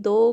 2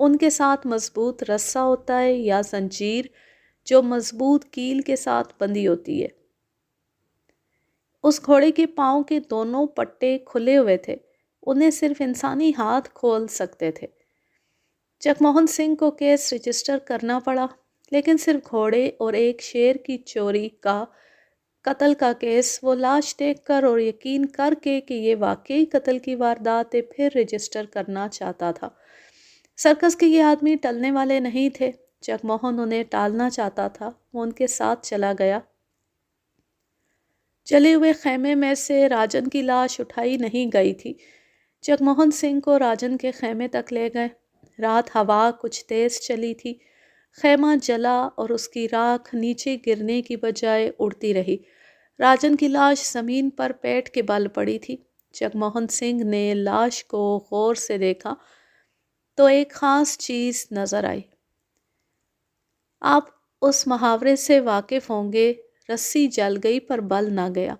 ان کے ساتھ مضبوط رسہ ہوتا ہے یا زنجیر جو مضبوط کیل کے ساتھ بندھی ہوتی ہے۔ اس گھوڑے کے پاؤں کے دونوں پٹے کھلے ہوئے تھے، انہیں صرف انسانی ہاتھ کھول سکتے تھے۔ جگموہن سنگھ کو کیس رجسٹر کرنا پڑا، لیکن صرف گھوڑے اور ایک شیر کی چوری کا قتل کا کیس وہ لاش دیکھ کر اور یقین کر کے کہ یہ واقعی قتل کی واردات ہے پھر رجسٹر کرنا چاہتا تھا۔ سرکس کے یہ آدمی ٹلنے والے نہیں تھے، جگموہن انہیں ٹالنا چاہتا تھا، وہ ان کے ساتھ چلا گیا۔ جلے ہوئے خیمے میں سے راجن کی لاش اٹھائی نہیں گئی تھی۔ جگموہن سنگھ کو راجن کے خیمے تک لے گئے۔ رات ہوا کچھ تیز چلی تھی، خیمہ جلا اور اس کی راکھ نیچے گرنے کی بجائے اڑتی رہی۔ راجن کی لاش زمین پر پیٹ کے بل پڑی تھی۔ جگموہن سنگھ نے لاش کو غور سے دیکھا تو ایک خاص چیز نظر آئی۔ آپ اس محاورے سے واقف ہوں گے، رسی جل گئی پر بل نہ گیا۔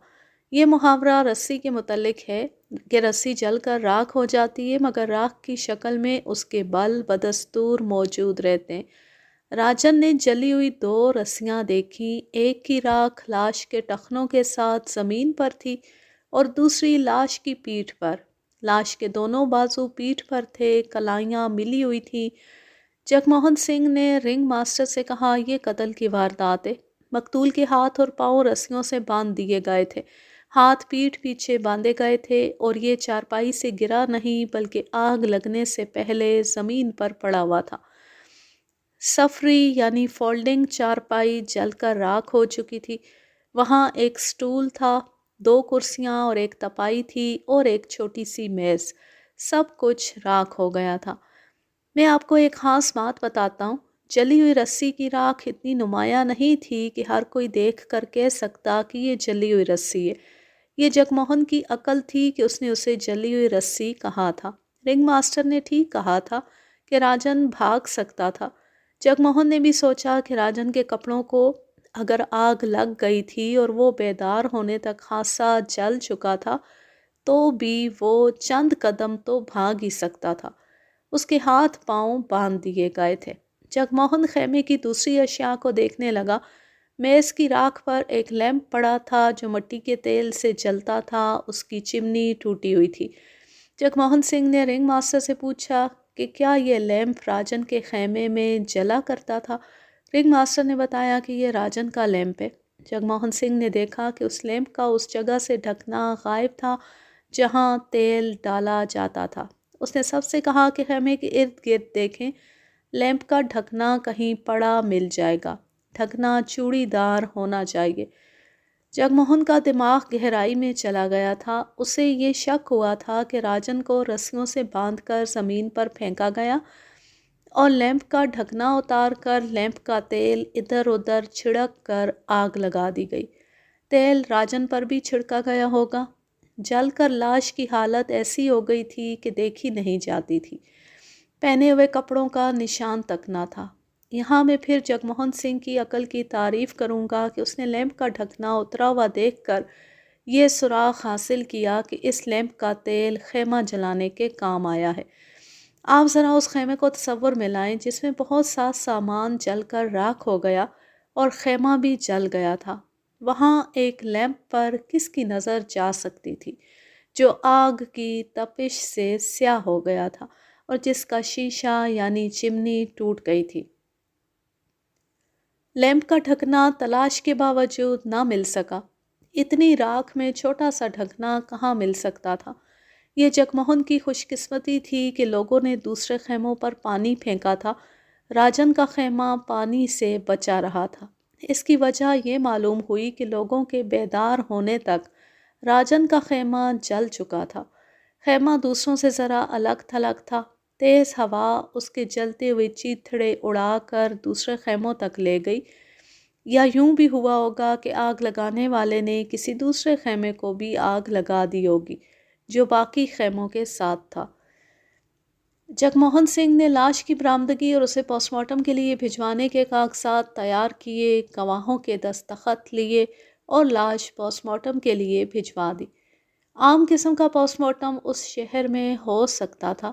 یہ محاورہ رسی کے متعلق ہے کہ رسی جل کر راکھ ہو جاتی ہے مگر راکھ کی شکل میں اس کے بل بدستور موجود رہتے ہیں۔ راجن نے جلی ہوئی 2 رسیاں دیکھی، ایک کی راکھ لاش کے ٹخنوں کے ساتھ زمین پر تھی اور دوسری لاش کی پیٹھ پر۔ لاش کے دونوں بازو پیٹھ پر تھے، کلائیاں ملی ہوئی تھیں۔ جگموہن سنگھ نے رنگ ماسٹر سے کہا، یہ قتل کی واردات ہے۔ مقتول کے ہاتھ اور پاؤں رسیوں سے باندھ دیے گئے تھے، ہاتھ پیٹھ پیچھے باندھے گئے تھے اور یہ چارپائی سے گرا نہیں بلکہ آگ لگنے سے پہلے زمین پر پڑا ہوا تھا۔ سفری یعنی فولڈنگ چارپائی جل کر راکھ ہو چکی تھی۔ وہاں ایک سٹول تھا، 2 کرسیاں اور ایک تپائی تھی اور ایک چھوٹی سی میز، سب کچھ راکھ ہو گیا تھا۔ میں آپ کو ایک خاص بات بتاتا ہوں، جلی ہوئی رسی کی راکھ اتنی نمایاں نہیں تھی کہ ہر کوئی دیکھ کر کہہ سکتا کہ یہ جلی ہوئی رسی ہے۔ یہ جگموہن کی عقل تھی کہ اس نے اسے جلی ہوئی رسی کہا تھا۔ رنگ ماسٹر نے ٹھیک کہا تھا کہ راجن بھاگ سکتا تھا۔ جگموہن نے بھی سوچا کہ راجن کے کپڑوں کو اگر آگ لگ گئی تھی اور وہ بیدار ہونے تک خاصا جل چکا تھا تو بھی وہ چند قدم تو بھاگ ہی سکتا تھا۔ اس کے ہاتھ پاؤں باندھ دیے گئے تھے۔ جگموہن خیمے کی دوسری اشیاء کو دیکھنے لگا۔ میز کی راکھ پر ایک لیمپ پڑا تھا جو مٹی کے تیل سے جلتا تھا، اس کی چمنی ٹوٹی ہوئی تھی۔ جگموہن سنگھ نے رنگ ماسٹر سے پوچھا کہ کیا یہ لیمپ راجن کے خیمے میں جلا کرتا تھا؟ رنگ ماسٹر نے بتایا کہ یہ راجن کا لیمپ ہے۔ جگموہن سنگھ نے دیکھا کہ اس لیمپ کا اس جگہ سے ڈھکنا غائب تھا جہاں تیل ڈالا جاتا تھا۔ اس نے سب سے کہا کہ خیمے کے ارد گرد دیکھیں، لیمپ کا ڈھکنا کہیں پڑا مل جائے گا، ڈھکنا چوڑی دار ہونا چاہیے۔ جگموہن کا دماغ گہرائی میں چلا گیا تھا۔ اسے یہ شک ہوا تھا کہ راجن کو رسیوں سے باندھ کر زمین پر پھینکا گیا اور لیمپ کا ڈھکنا اتار کر لیمپ کا تیل ادھر ادھر چھڑک کر آگ لگا دی گئی۔ تیل راجن پر بھی چھڑکا گیا ہوگا۔ جل کر لاش کی حالت ایسی ہو گئی تھی کہ دیکھی نہیں جاتی تھی، پہنے ہوئے کپڑوں کا نشان تک نہ تھا۔ یہاں میں پھر جگموہن سنگھ کی عقل کی تعریف کروں گا کہ اس نے لیمپ کا ڈھکنا اترا ہوا دیکھ کر یہ سراغ حاصل کیا کہ اس لیمپ کا تیل خیمہ جلانے کے کام آیا ہے۔ آپ ذرا اس خیمے کو تصور میں لائیں جس میں بہت سا سامان جل کر راکھ ہو گیا اور خیمہ بھی جل گیا تھا۔ وہاں ایک لیمپ پر کس کی نظر جا سکتی تھی جو آگ کی تپش سے سیاہ ہو گیا تھا اور جس کا شیشہ یعنی چمنی ٹوٹ گئی تھی۔ لیمپ کا ڈھکنا تلاش کے باوجود نہ مل سکا۔ اتنی راکھ میں چھوٹا سا ڈھکنا کہاں مل سکتا تھا؟ یہ جگموہن کی خوش قسمتی تھی کہ لوگوں نے دوسرے خیموں پر پانی پھینکا تھا، راجن کا خیمہ پانی سے بچا رہا تھا۔ اس کی وجہ یہ معلوم ہوئی کہ لوگوں کے بیدار ہونے تک راجن کا خیمہ جل چکا تھا۔ خیمہ دوسروں سے ذرا الگ تھلگ تھا۔ تیز ہوا اس کے جلتے ہوئے چیتھڑے اڑا کر دوسرے خیموں تک لے گئی، یا یوں بھی ہوا ہوگا کہ آگ لگانے والے نے کسی دوسرے خیمے کو بھی آگ لگا دی ہوگی جو باقی خیموں کے ساتھ تھا۔ جگموہن سنگھ نے لاش کی برآمدگی اور اسے پوسٹ مارٹم کے لیے بھجوانے کے کاغذات تیار کیے، گواہوں کے دستخط لیے اور لاش پوسٹ مارٹم کے لیے بھجوا دی۔ عام قسم کا پوسٹ مارٹم اس شہر میں ہو سکتا تھا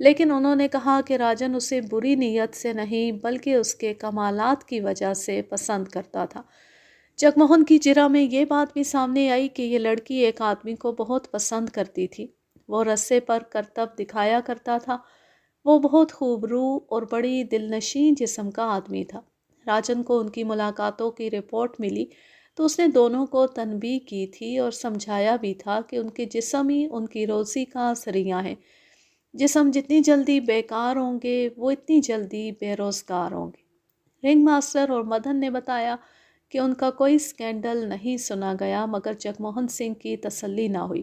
لیکن انہوں نے کہا کہ راجن اسے بری نیت سے نہیں بلکہ اس کے کمالات کی وجہ سے پسند کرتا تھا۔ جگموہن کی جرح میں یہ بات بھی سامنے آئی کہ یہ لڑکی ایک آدمی کو بہت پسند کرتی تھی۔ وہ رسے پر کرتب دکھایا کرتا تھا۔ وہ بہت خوبرو اور بڑی دلنشین جسم کا آدمی تھا۔ راجن کو ان کی ملاقاتوں کی رپورٹ ملی تو اس نے دونوں کو تنبیہ کی تھی اور سمجھایا بھی تھا کہ ان کے جسم ہی ان کی روزی کا ذریعہ ہیں۔ جسم جتنی جلدی بیکار ہوں گے وہ اتنی جلدی بے روزگار ہوں گے۔ رنگ ماسٹر اور مدن نے بتایا کہ ان کا کوئی سکینڈل نہیں سنا گیا، مگر جگموہن سنگھ کی تسلی نہ ہوئی۔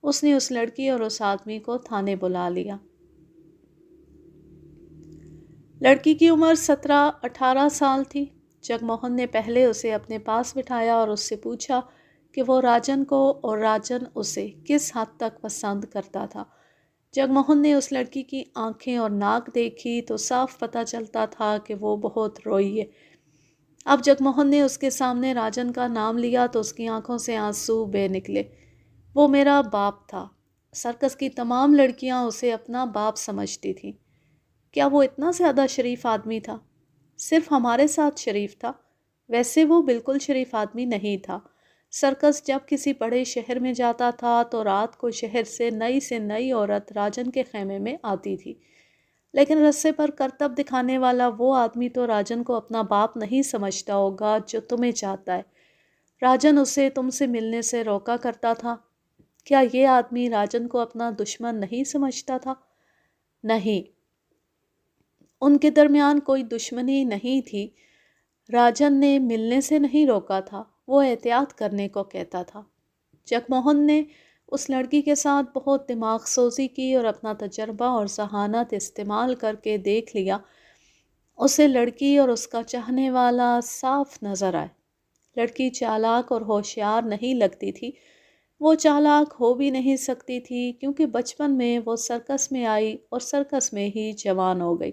اس نے اس لڑکی اور اس آدمی کو تھانے بلا لیا۔ لڑکی کی عمر 17-18 سال تھی۔ جگموہن نے پہلے اسے اپنے پاس بٹھایا اور اس سے پوچھا کہ وہ راجن کو اور راجن اسے کس حد تک پسند کرتا تھا۔ جگموہن نے اس لڑکی کی آنکھیں اور ناک دیکھی تو صاف پتہ چلتا تھا کہ وہ بہت روئی ہے۔ اب جگموہن نے اس کے سامنے راجن کا نام لیا تو اس کی آنکھوں سے آنسو بہہ نکلے۔ وہ میرا باپ تھا۔ سرکس کی تمام لڑکیاں اسے اپنا باپ سمجھتی تھیں۔ کیا وہ اتنا زیادہ شریف آدمی تھا؟ صرف ہمارے ساتھ شریف تھا، ویسے وہ بالکل شریف آدمی نہیں تھا۔ سرکس جب کسی بڑے شہر میں جاتا تھا تو رات کو شہر سے نئی عورت راجن کے خیمے میں آتی تھی، لیکن رسے پر کرتب دکھانے والا وہ آدمی تو راجن کو اپنا باپ نہیں سمجھتا ہوگا جو تمہیں چاہتا ہے۔ راجن اسے تم سے ملنے سے روکا کرتا تھا۔ کیا یہ آدمی راجن کو اپنا دشمن نہیں سمجھتا تھا؟ نہیں، ان کے درمیان کوئی دشمنی نہیں تھی۔ راجن نے ملنے سے نہیں روکا تھا، وہ احتیاط کرنے کو کہتا تھا۔ جگموہن نے اس لڑکی کے ساتھ بہت دماغ سوزی کی اور اپنا تجربہ اور ذہانت استعمال کر کے دیکھ لیا۔ اسے لڑکی اور اس کا چاہنے والا صاف نظر آئے۔ لڑکی چالاک اور ہوشیار نہیں لگتی تھی۔ وہ چالاک ہو بھی نہیں سکتی تھی کیونکہ بچپن میں وہ سرکس میں آئی اور سرکس میں ہی جوان ہو گئی۔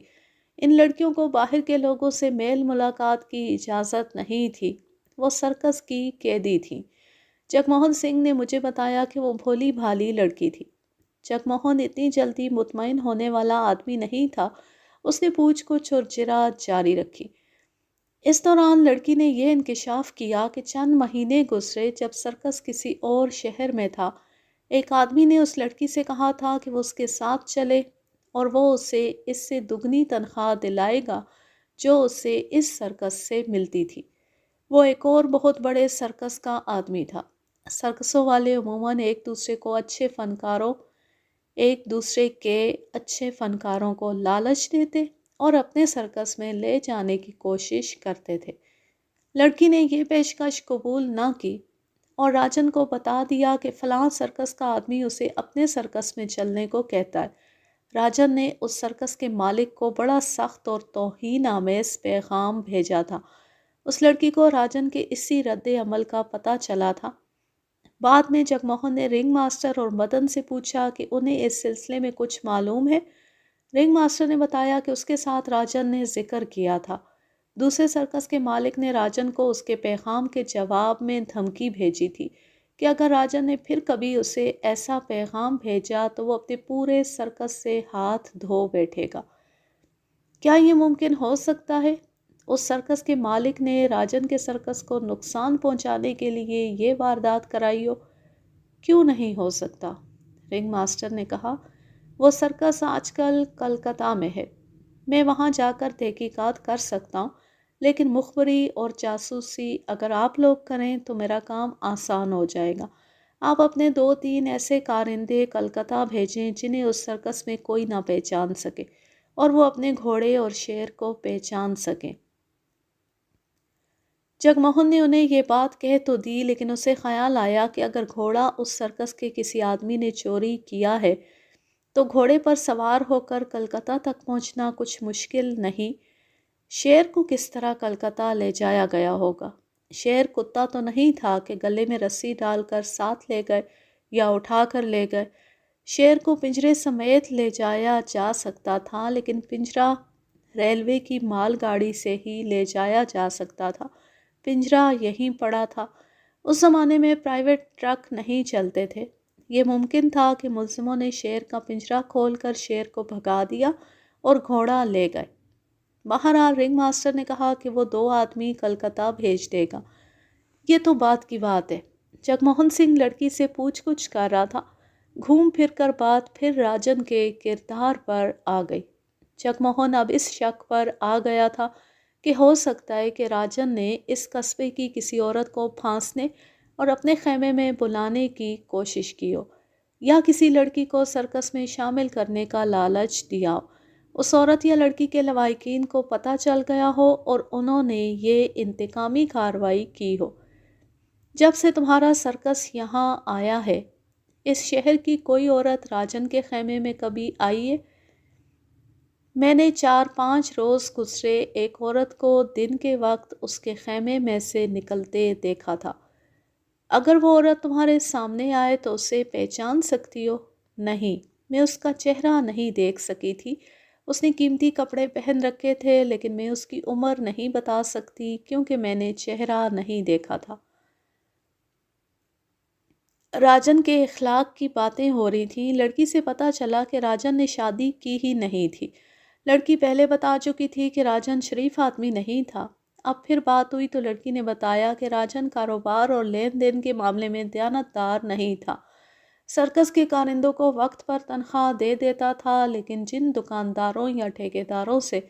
ان لڑکیوں کو باہر کے لوگوں سے میل ملاقات کی اجازت نہیں تھی۔ وہ سرکس کی قیدی تھی۔ جگموہن سنگھ نے مجھے بتایا کہ وہ بھولی بھالی لڑکی تھی۔ جگموہن اتنی جلدی مطمئن ہونے والا آدمی نہیں تھا۔ اس نے پوچھ گچھ اور جرح جاری رکھی۔ اس دوران لڑکی نے یہ انکشاف کیا کہ چند مہینے گزرے جب سرکس کسی اور شہر میں تھا۔ ایک آدمی نے اس لڑکی سے کہا تھا کہ وہ اس کے ساتھ چلے اور وہ اسے اس سے دگنی تنخواہ دلائے گا جو اسے اس سرکس سے ملتی تھی۔ وہ ایک اور بہت بڑے سرکس کا آدمی تھا۔ سرکسوں والے عموماً ایک دوسرے کے اچھے فنکاروں کو لالچ دیتے اور اپنے سرکس میں لے جانے کی کوشش کرتے تھے۔ لڑکی نے یہ پیشکش قبول نہ کی اور راجن کو بتا دیا کہ فلاں سرکس کا آدمی اسے اپنے سرکس میں چلنے کو کہتا ہے۔ راجن نے اس سرکس کے مالک کو بڑا سخت اور توہین آمیز پیغام بھیجا تھا۔ اس لڑکی کو راجن کے اسی رد عمل کا پتہ چلا تھا۔ بعد میں جگموہن نے رنگ ماسٹر اور مدن سے پوچھا کہ انہیں اس سلسلے میں کچھ معلوم ہے۔ رنگ ماسٹر نے بتایا کہ اس کے ساتھ راجن نے ذکر کیا تھا۔ دوسرے سرکس کے مالک نے راجن کو اس کے پیغام کے جواب میں دھمکی بھیجی تھی کہ اگر راجن نے پھر کبھی اسے ایسا پیغام بھیجا تو وہ اپنے پورے سرکس سے ہاتھ دھو بیٹھے گا۔ کیا یہ ممکن ہو سکتا ہے؟ اس سرکس کے مالک نے راجن کے سرکس کو نقصان پہنچانے کے لیے یہ واردات کرائی ہو؟ کیوں نہیں ہو سکتا؟ رنگ ماسٹر نے کہا، وہ سرکس آج کل کلکتہ میں ہے۔ میں وہاں جا کر تحقیقات کر سکتا ہوں، لیکن مخبری اور جاسوسی اگر آپ لوگ کریں تو میرا کام آسان ہو جائے گا۔ آپ اپنے 2-3 ایسے کارندے کلکتہ بھیجیں جنہیں اس سرکس میں کوئی نہ پہچان سکے اور وہ اپنے گھوڑے اور شیر کو پہچان سکیں۔ جگموہن نے انہیں یہ بات کہہ تو دی، لیکن اسے خیال آیا کہ اگر گھوڑا اس سرکس کے کسی آدمی نے چوری کیا ہے تو گھوڑے پر سوار ہو کر کلکتہ تک پہنچنا کچھ مشکل نہیں۔ شیر کو کس طرح کلکتہ لے جایا گیا ہوگا؟ شیر کتا تو نہیں تھا کہ گلے میں رسی ڈال کر ساتھ لے گئے یا اٹھا کر لے گئے۔ شیر کو پنجرے سمیت لے جایا جا سکتا تھا، لیکن پنجرہ ریلوے کی مال گاڑی سے ہی لے جایا جا سکتا تھا۔ پنجرہ یہیں پڑا تھا۔ اس زمانے میں پرائیویٹ ٹرک نہیں چلتے تھے۔ یہ ممکن تھا کہ ملزموں نے شیر کا پنجرہ کھول کر شیر کو بھگا دیا اور گھوڑا لے گئے۔ بہرحال رنگ ماسٹر نے کہا کہ وہ 2 آدمی کلکتہ بھیج دے گا۔ یہ تو بات کی بات ہے۔ جگموہن سنگھ لڑکی سے پوچھ گچھ کر رہا تھا۔ گھوم پھر کر بات پھر راجن کے کردار پر آ گئی۔ جگموہن اب اس شک پر آ گیا تھا کہ ہو سکتا ہے کہ راجن نے اس قصبے کی کسی عورت کو پھانسنے اور اپنے خیمے میں بلانے کی کوشش کی ہو، یا کسی لڑکی کو سرکس میں شامل کرنے کا لالچ دیا ہو۔ اس عورت یا لڑکی کے لواحقین کو پتہ چل گیا ہو اور انہوں نے یہ انتقامی کارروائی کی ہو۔ جب سے تمہارا سرکس یہاں آیا ہے، اس شہر کی کوئی عورت راجن کے خیمے میں کبھی آئی ہے؟ میں نے 4-5 روز گزرے ایک عورت کو دن کے وقت اس کے خیمے میں سے نکلتے دیکھا تھا۔ اگر وہ عورت تمہارے سامنے آئے تو اسے پہچان سکتی ہو؟ نہیں، میں اس کا چہرہ نہیں دیکھ سکی تھی۔ اس نے قیمتی کپڑے پہن رکھے تھے، لیکن میں اس کی عمر نہیں بتا سکتی کیونکہ میں نے چہرہ نہیں دیکھا تھا۔ راجن کے اخلاق کی باتیں ہو رہی تھیں۔ لڑکی سے پتہ چلا کہ راجن نے شادی کی ہی نہیں تھی۔ لڑکی پہلے بتا چکی تھی کہ راجن شریف آدمی نہیں تھا۔ اب پھر بات ہوئی تو لڑکی نے بتایا کہ راجن کاروبار اور لین دین کے معاملے میں دیانتدار نہیں تھا۔ سرکس کے کارندوں کو وقت پر تنخواہ دے دیتا تھا، لیکن جن دکانداروں یا ٹھیکیداروں سے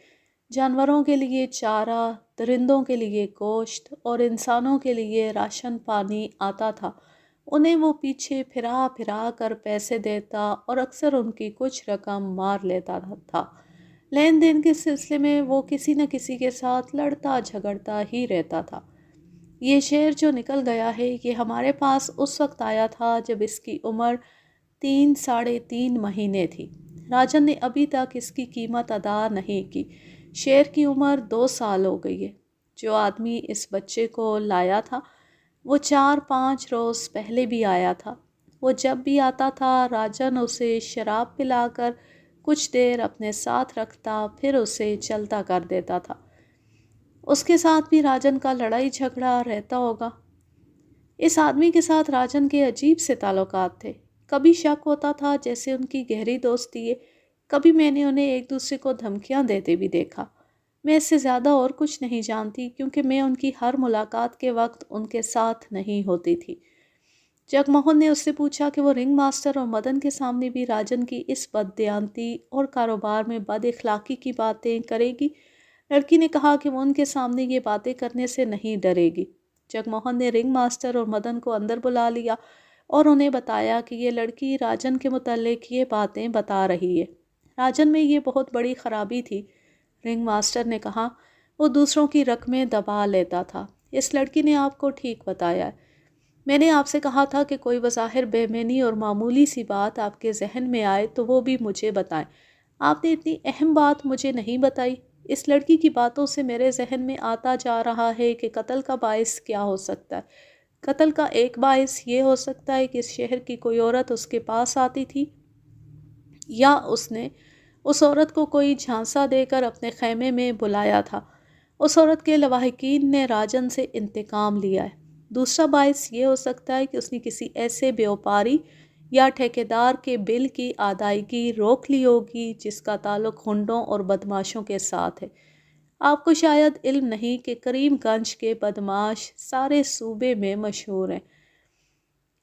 جانوروں کے لیے چارہ، درندوں کے لیے گوشت اور انسانوں کے لیے راشن پانی آتا تھا، انہیں وہ پیچھے پھرا پھرا کر پیسے دیتا اور اکثر ان کی کچھ رقم مار لیتا تھا۔ لین دین کے سلسلے میں وہ کسی نہ کسی کے ساتھ لڑتا جھگڑتا ہی رہتا تھا۔ یہ شیر جو نکل گیا ہے، یہ ہمارے پاس اس وقت آیا تھا جب اس کی عمر 3-3.5 مہینے تھی۔ راجن نے ابھی تک اس کی قیمت ادا نہیں کی۔ شیر کی عمر 2 سال ہو گئی ہے۔ جو آدمی اس بچے کو لایا تھا وہ 4-5 روز پہلے بھی آیا تھا۔ وہ جب بھی آتا تھا راجن اسے شراب پلا کر کچھ دیر اپنے ساتھ رکھتا، پھر اسے چلتا کر دیتا تھا۔ اس کے ساتھ بھی راجن کا لڑائی جھگڑا رہتا ہوگا۔ اس آدمی کے ساتھ راجن کے عجیب سے تعلقات تھے۔ کبھی شک ہوتا تھا جیسے ان کی گہری دوستی ہے، کبھی میں نے انہیں ایک دوسرے کو دھمکیاں دیتے بھی دیکھا۔ میں اس سے زیادہ اور کچھ نہیں جانتی کیونکہ میں ان کی ہر ملاقات کے وقت ان کے ساتھ نہیں ہوتی تھی۔ جگموہن نے اس سے پوچھا کہ وہ رنگ ماسٹر اور مدن کے سامنے بھی راجن کی اس بددیانتی اور کاروبار میں بد اخلاقی کی باتیں کرے گی۔ لڑکی نے کہا کہ وہ ان کے سامنے یہ باتیں کرنے سے نہیں ڈرے گی۔ جگموہن نے رنگ ماسٹر اور مدن کو اندر بلا لیا اور انہیں بتایا کہ یہ لڑکی راجن کے متعلق یہ باتیں بتا رہی ہے۔ راجن میں یہ بہت بڑی خرابی تھی، رنگ ماسٹر نے کہا۔ وہ دوسروں کی رقمیں دبا لیتا تھا۔ اس لڑکی نے آپ کو ٹھیک بتایا ہے۔ میں نے آپ سے کہا تھا کہ کوئی بظاہر بے معنی اور معمولی سی بات آپ کے ذہن میں آئے تو وہ بھی مجھے بتائیں۔ آپ نے اتنی اہم بات مجھے نہیں بتائی۔ اس لڑکی کی باتوں سے میرے ذہن میں آتا جا رہا ہے کہ قتل کا باعث کیا ہو سکتا ہے۔ قتل کا ایک باعث یہ ہو سکتا ہے کہ اس شہر کی کوئی عورت اس کے پاس آتی تھی، یا اس نے اس عورت کو کوئی جھانسا دے کر اپنے خیمے میں بلایا تھا۔ اس عورت کے لواحقین نے راجن سے انتقام لیا ہے۔ دوسرا باعث یہ ہو سکتا ہے کہ اس نے کسی ایسے بیوپاری یا ٹھیکیدار کے بل کی ادائیگی روک لی ہوگی جس کا تعلق غنڈوں اور بدماشوں کے ساتھ ہے۔ آپ کو شاید علم نہیں کہ کریم گنج کے بدماش سارے صوبے میں مشہور ہیں۔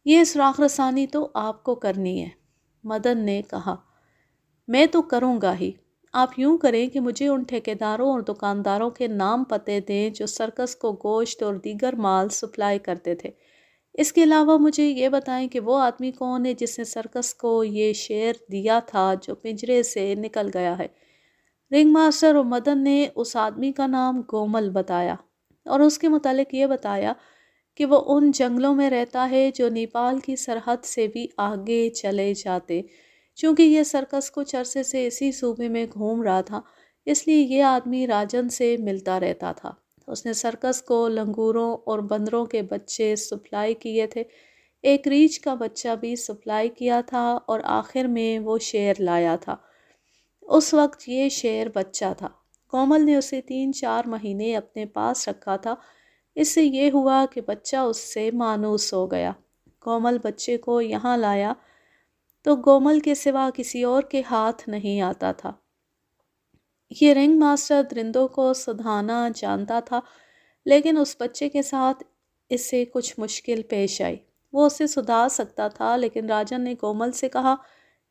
یہ سراغ رسانی تو آپ کو کرنی ہے، مدن نے کہا۔ میں تو کروں گا ہی۔ آپ یوں کریں کہ مجھے ان ٹھیکیداروں اور دکانداروں کے نام پتے دیں جو سرکس کو گوشت اور دیگر مال سپلائی کرتے تھے۔ اس کے علاوہ مجھے یہ بتائیں کہ وہ آدمی کون ہے جس نے سرکس کو یہ شیر دیا تھا جو پنجرے سے نکل گیا ہے۔ رنگ ماسٹر اور مدن نے اس آدمی کا نام گومل بتایا اور اس کے متعلق یہ بتایا کہ وہ ان جنگلوں میں رہتا ہے جو نیپال کی سرحد سے بھی آگے چلے جاتے۔ چونکہ یہ سرکس کچھ عرصے سے اسی صوبے میں گھوم رہا تھا، اس لیے یہ آدمی راجن سے ملتا رہتا تھا۔ اس نے سرکس کو لنگوروں اور بندروں کے بچے سپلائی کیے تھے، ایک ریچھ کا بچہ بھی سپلائی کیا تھا اور آخر میں وہ شیر لایا تھا۔ اس وقت یہ شیر بچہ تھا۔ کومل نے اسے 3-4 مہینے اپنے پاس رکھا تھا۔ اس سے یہ ہوا کہ بچہ اس سے مانوس ہو گیا۔ کومل بچے کو یہاں لایا تو گومل کے سوا کسی اور کے ہاتھ نہیں آتا تھا۔ یہ رنگ ماسٹر درندوں کو سدھانا جانتا تھا، لیکن اس بچے کے ساتھ اسے کچھ مشکل پیش آئی۔ وہ اسے سدھار سکتا تھا، لیکن راجن نے گومل سے کہا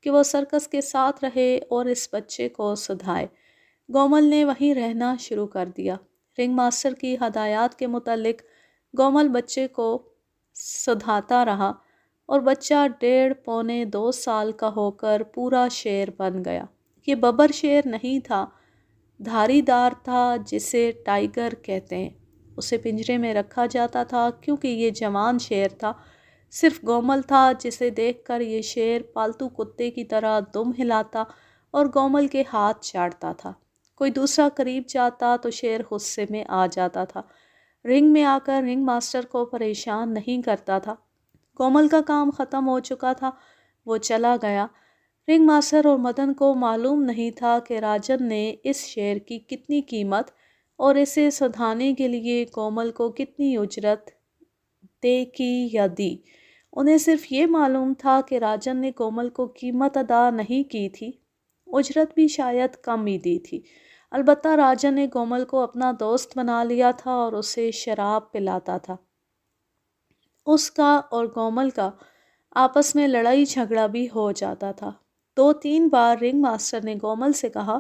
کہ وہ سرکس کے ساتھ رہے اور اس بچے کو سدھائے۔ گومل نے وہیں رہنا شروع کر دیا۔ رنگ ماسٹر کی ہدایات کے متعلق گومل بچے کو سدھاتا رہا اور بچہ 1.5-2 سال کا ہو کر پورا شیر بن گیا۔ یہ ببر شیر نہیں تھا، دھاری دار تھا، جسے ٹائیگر کہتے ہیں۔ اسے پنجرے میں رکھا جاتا تھا کیونکہ یہ جوان شیر تھا۔ صرف گومل تھا جسے دیکھ کر یہ شیر پالتو کتے کی طرح دم ہلاتا اور گومل کے ہاتھ چاٹتا تھا۔ کوئی دوسرا قریب جاتا تو شیر غصے میں آ جاتا تھا۔ رنگ میں آ کر رنگ ماسٹر کو پریشان نہیں کرتا تھا۔ گومل کا کام ختم ہو چکا تھا، وہ چلا گیا۔ رنگ ماسٹر اور مدن کو معلوم نہیں تھا کہ راجن نے اس شیر کی کتنی قیمت اور اسے سدھانے کے لیے گومل کو کتنی اجرت طے کی یا دی۔ انہیں صرف یہ معلوم تھا کہ راجن نے گومل کو قیمت ادا نہیں کی تھی، اجرت بھی شاید کم ہی دی تھی۔ البتہ راجن نے گومل کو اپنا دوست بنا لیا تھا اور اسے شراب پلاتا تھا۔ اس کا اور گومل کا آپس میں لڑائی جھگڑا بھی ہو جاتا تھا۔ 2-3 بار رنگ ماسٹر نے گومل سے کہا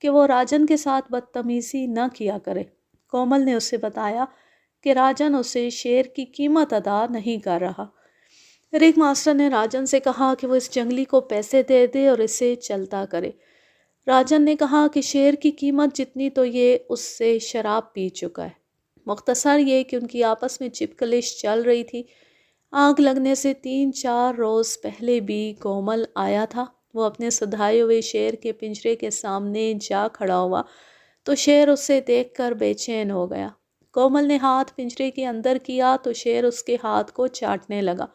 کہ وہ راجن کے ساتھ بدتمیزی نہ کیا کرے۔ گومل نے اسے بتایا کہ راجن اسے شیر کی قیمت ادا نہیں کر رہا۔ رنگ ماسٹر نے راجن سے کہا کہ وہ اس جنگلی کو پیسے دے دے اور اسے چلتا کرے۔ راجن نے کہا کہ شیر کی قیمت جتنی تو یہ اس سے شراب پی چکا ہے۔ مختصر یہ کہ ان کی آپس میں چپکلش چل رہی تھی۔ آگ لگنے سے 3-4 روز پہلے بھی گومل آیا تھا۔ وہ اپنے سدھائے ہوئے شیر کے پنجرے کے سامنے جا کھڑا ہوا تو شیر اسے دیکھ کر بے چین ہو گیا۔ گومل نے ہاتھ پنجرے کے اندر کیا تو شیر اس کے ہاتھ کو چاٹنے لگا۔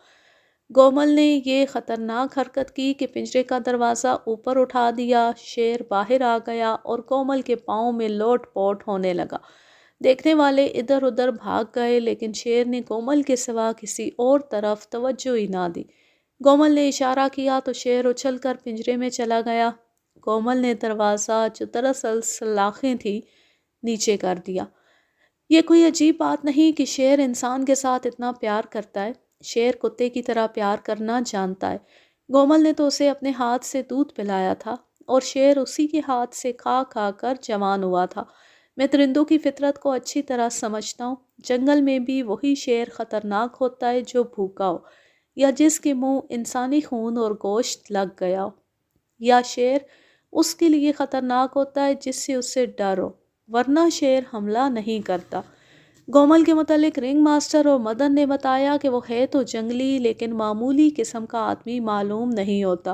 گومل نے یہ خطرناک حرکت کی کہ پنجرے کا دروازہ اوپر اٹھا دیا، شیر باہر آ گیا اور گومل کے پاؤں میں لوٹ پوٹ ہونے لگا۔ دیکھنے والے ادھر ادھر بھاگ گئے، لیکن شیر نے گومل کے سوا کسی اور طرف توجہ ہی نہ دی۔ گومل نے اشارہ کیا تو شیر اچھل کر پنجرے میں چلا گیا۔ گومل نے دروازہ، جو دراصل سلاخیں تھیں، نیچے کر دیا۔ یہ کوئی عجیب بات نہیں کہ شیر انسان کے ساتھ اتنا پیار کرتا ہے۔ شیر کتے کی طرح پیار کرنا جانتا ہے۔ گومل نے تو اسے اپنے ہاتھ سے دودھ پلایا تھا اور شیر اسی کے ہاتھ سے کھا کھا کر جوان ہوا تھا۔ میں درندوں کی فطرت کو اچھی طرح سمجھتا ہوں۔ جنگل میں بھی وہی شیر خطرناک ہوتا ہے جو بھوکا ہو، یا جس کے منہ انسانی خون اور گوشت لگ گیا ہو، یا شیر اس کے لیے خطرناک ہوتا ہے جس سے اسے ڈر ہو، ورنہ شیر حملہ نہیں کرتا۔ گومل کے متعلق رنگ ماسٹر اور مدن نے بتایا کہ وہ ہے تو جنگلی، لیکن معمولی قسم کا آدمی معلوم نہیں ہوتا۔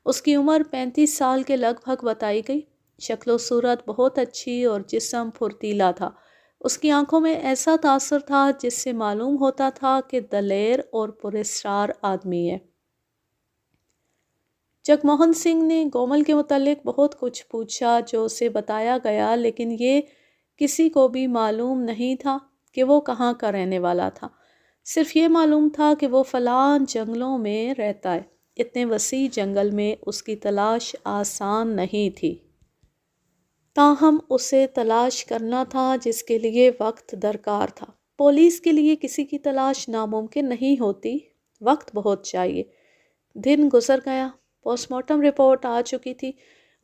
اس کی عمر 35 سال کے لگ بھگ بتائی گئی۔ شکل و صورت بہت اچھی اور جسم پھرتیلا تھا۔ اس کی آنکھوں میں ایسا تاثر تھا جس سے معلوم ہوتا تھا کہ دلیر اور پراسرار آدمی ہے۔ جگموہن سنگھ نے گومل کے متعلق بہت کچھ پوچھا جو اسے بتایا گیا، لیکن یہ کسی کو بھی معلوم نہیں تھا کہ وہ کہاں کا رہنے والا تھا۔ صرف یہ معلوم تھا کہ وہ فلاں جنگلوں میں رہتا ہے۔ اتنے وسیع جنگل میں اس کی تلاش آسان نہیں تھی۔ تاہم اسے تلاش کرنا تھا، جس کے لیے وقت درکار تھا۔ پولیس کے لیے کسی کی تلاش ناممکن نہیں ہوتی، وقت بہت چاہیے۔ دن گزر گیا، پوسٹ مارٹم رپورٹ آ چکی تھی۔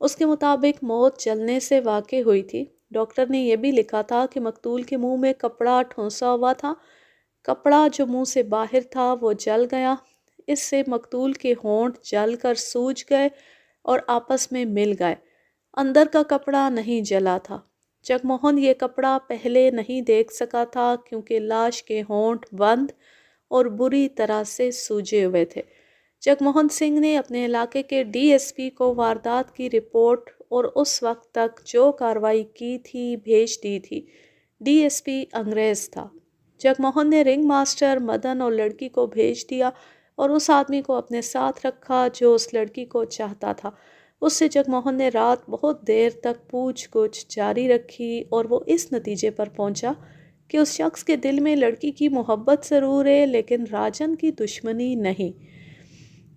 اس کے مطابق موت جلنے سے واقع ہوئی تھی۔ ڈاکٹر نے یہ بھی لکھا تھا کہ مقتول کے منہ میں کپڑا ٹھونسا ہوا تھا۔ کپڑا جو منہ سے باہر تھا وہ جل گیا۔ اس سے مقتول کے ہونٹ جل کر سوج گئے اور آپس میں مل گئے۔ اندر کا کپڑا نہیں جلا تھا۔ جگموہن یہ کپڑا پہلے نہیں دیکھ سکا تھا کیونکہ لاش کے ہونٹ بند اور بری طرح سے سوجے ہوئے تھے۔ جگموہن سنگھ نے اپنے علاقے کے ڈی ایس پی کو واردات کی رپورٹ اور اس وقت تک جو کارروائی کی تھی بھیج دی تھی۔ ڈی ایس پی انگریز تھا۔ جگموہن نے رنگ ماسٹر، مدن اور لڑکی کو بھیج دیا اور اس آدمی کو اپنے ساتھ رکھا جو اس لڑکی کو چاہتا تھا۔ اس سے جگموہن نے رات بہت دیر تک پوچھ گچھ جاری رکھی اور وہ اس نتیجے پر پہنچا کہ اس شخص کے دل میں لڑکی کی محبت ضرور ہے، لیکن راجن کی دشمنی نہیں۔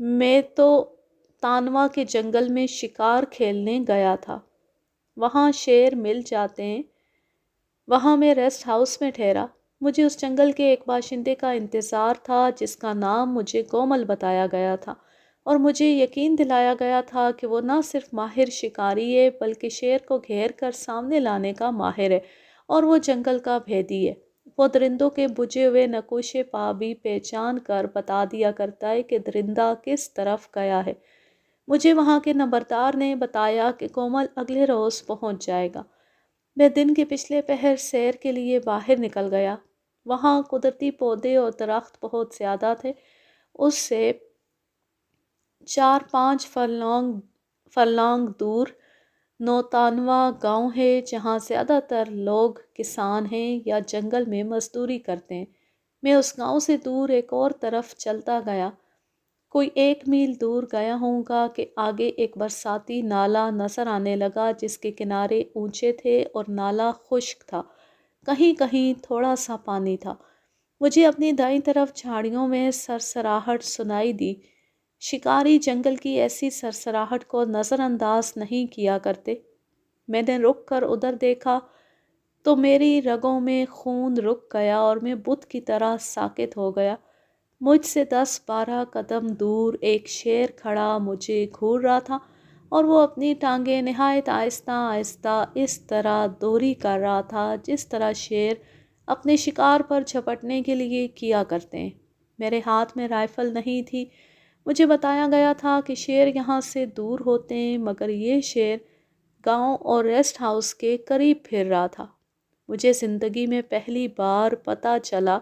میں تو تانوا کے جنگل میں شکار کھیلنے گیا تھا، وہاں شیر مل جاتے ہیں، وہاں میں ریسٹ ہاؤس میں ٹھہرا۔ مجھے اس جنگل کے ایک باشندے کا انتظار تھا جس کا نام مجھے کومل بتایا گیا تھا، اور مجھے یقین دلایا گیا تھا کہ وہ نہ صرف ماہر شکاری ہے بلکہ شیر کو گھیر کر سامنے لانے کا ماہر ہے، اور وہ جنگل کا بھیدی ہے۔ وہ درندوں کے بجھے ہوئے نقوش پا بھی پہچان کر بتا دیا کرتا ہے کہ درندہ کس طرف گیا ہے۔ مجھے وہاں کے نمبردار نے بتایا کہ کومل اگلے روز پہنچ جائے گا۔ میں دن کے پچھلے پہر سیر کے لیے باہر نکل گیا۔ وہاں قدرتی پودے اور درخت بہت زیادہ تھے۔ اس سے 4-5 فرلانگ دور نوتانوا گاؤں ہے جہاں زیادہ تر لوگ کسان ہیں یا جنگل میں مزدوری کرتے ہیں۔ میں اس گاؤں سے دور ایک اور طرف چلتا گیا۔ کوئی 1 میل دور گیا ہوں گا کہ آگے ایک برساتی نالا نظر آنے لگا جس کے کنارے اونچے تھے اور نالا خشک تھا، کہیں کہیں تھوڑا سا پانی تھا۔ مجھے اپنی دائیں طرف جھاڑیوں میں سرسراہٹ سنائی دی۔ شکاری جنگل کی ایسی سرسراہٹ کو نظر انداز نہیں کیا کرتے۔ میں نے رک کر ادھر دیکھا تو میری رگوں میں خون رک گیا اور میں بت کی طرح ساکت ہو گیا۔ مجھ سے 10-12 قدم دور ایک شیر کھڑا مجھے گھور رہا تھا، اور وہ اپنی ٹانگیں نہایت آہستہ آہستہ اس طرح دوری کر رہا تھا جس طرح شیر اپنے شکار پر جھپٹنے کے لیے کیا کرتے ہیں۔ میرے ہاتھ میں رائفل نہیں تھی۔ مجھے بتایا گیا تھا کہ شیر یہاں سے دور ہوتے ہیں، مگر یہ شیر گاؤں اور ریسٹ ہاؤس کے قریب پھر رہا تھا۔ مجھے زندگی میں پہلی بار پتہ چلا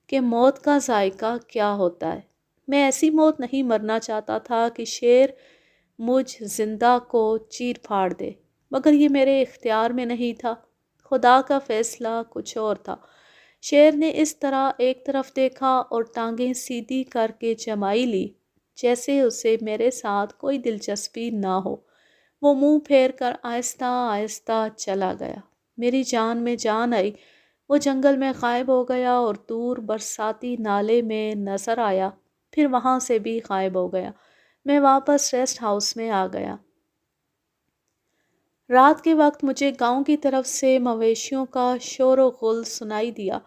کہ موت کا ذائقہ کیا ہوتا ہے۔ میں ایسی موت نہیں مرنا چاہتا تھا کہ شیر مجھ زندہ کو چیر پھاڑ دے، مگر یہ میرے اختیار میں نہیں تھا۔ خدا کا فیصلہ کچھ اور تھا۔ شیر نے اس طرح ایک طرف دیکھا اور ٹانگیں سیدھی کر کے جمائی لی جیسے اسے میرے ساتھ کوئی دلچسپی نہ ہو۔ وہ منہ پھیر کر آہستہ آہستہ چلا گیا۔ میری جان میں جان آئی۔ وہ جنگل میں غائب ہو گیا اور دور برساتی نالے میں نظر آیا، پھر وہاں سے بھی غائب ہو گیا۔ میں واپس ریسٹ ہاؤس میں آ گیا۔ رات کے وقت مجھے گاؤں کی طرف سے مویشیوں کا شور و غل سنائی دیا۔